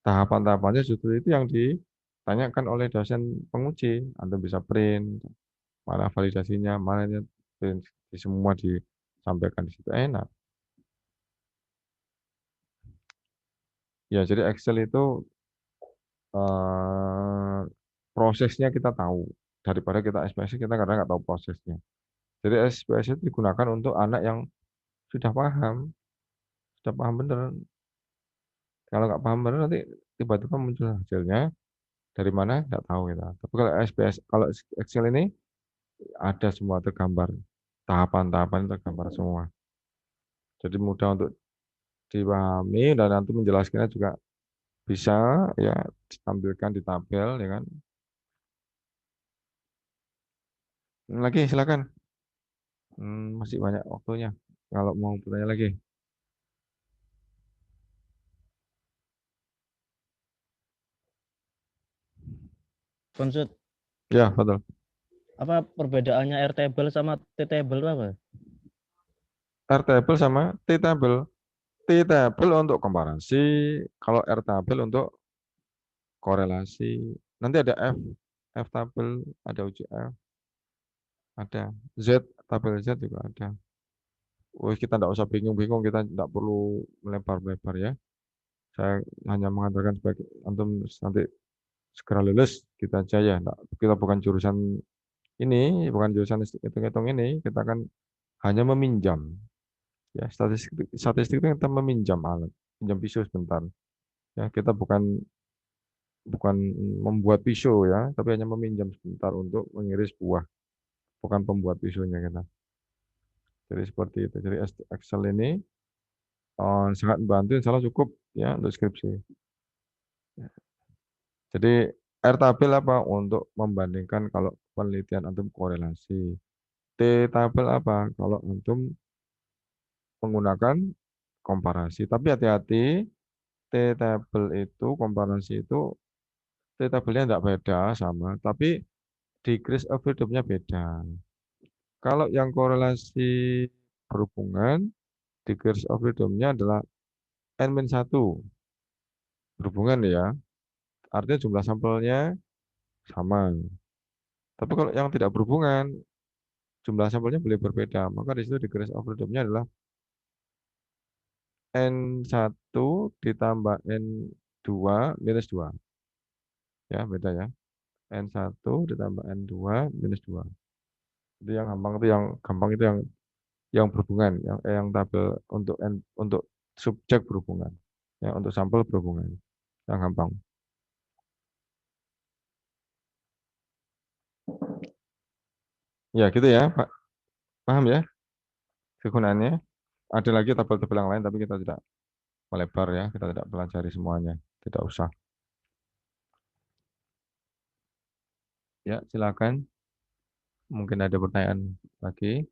tahapan-tahapannya justru itu yang ditanyakan oleh dosen penguji. Antum bisa print, mana validasinya, mana print, semua disampaikan di situ. Enak. Ya, jadi Excel itu prosesnya kita tahu. Daripada kita SPSS, kita kadang nggak tahu prosesnya. Jadi SPSS itu digunakan untuk anak yang sudah paham bener. Kalau nggak paham bener nanti tiba-tiba muncul hasilnya dari mana nggak tahu kita. Tapi kalau kalau Excel ini ada semua tergambar, tahapan-tahapan tergambar semua. Jadi mudah untuk dipahami dan nanti menjelaskannya juga bisa ya ditampilkan di tabel ya kan. Lagi silakan. Masih banyak waktunya kalau mau bertanya lagi. Konsut, Ya, betul. apa perbedaannya R table sama T table itu apa? R table sama T table. T table untuk komparasi, kalau R table untuk korelasi. Nanti ada F tabel, ada UCF, ada Z, tabel Z juga ada. Wih, kita tidak usah bingung-bingung, kita tidak perlu melebar-lebar ya. Saya hanya mengatakan sebagai antum nanti segera lulus kita aja ya. Kita bukan jurusan ini, bukan jurusan hitung-hitung ini, kita kan hanya meminjam. Ya, statistik itu kita meminjam alat, pinjam pisau sebentar. Ya, kita bukan membuat pisau ya, tapi hanya meminjam sebentar untuk mengiris buah, bukan pembuat pisaunya kita. Jadi seperti itu. Jadi Excel ini sangat membantu, salah cukup ya untuk skripsi. Ya. Jadi R tabel apa? Untuk membandingkan kalau penelitian antum korelasi. T tabel apa? Kalau antum menggunakan komparasi. Tapi hati-hati, T tabel itu komparasi itu T tabelnya tidak beda sama, tapi degrees of freedom-nya beda. Kalau yang korelasi berhubungan, degrees of freedom-nya adalah N-1. Berhubungan ya, artinya jumlah sampelnya sama. Tapi kalau yang tidak berhubungan, jumlah sampelnya boleh berbeda. Maka di situ degrees of freedom-nya adalah N1 ditambah N2 minus 2. Ya, beda ya. N1 ditambah N2 minus 2. Jadi yang gampang itu yang berhubungan, yang tabel untuk subjek berhubungan. Ya, untuk sampel berhubungan. Yang gampang. Ya, gitu ya, Pak. Paham ya kegunaannya? Ada lagi tabel-tabel yang lain, tapi kita tidak melebar ya. Kita tidak pelajari semuanya. Tidak usah. Ya, silakan. Mungkin ada pertanyaan lagi.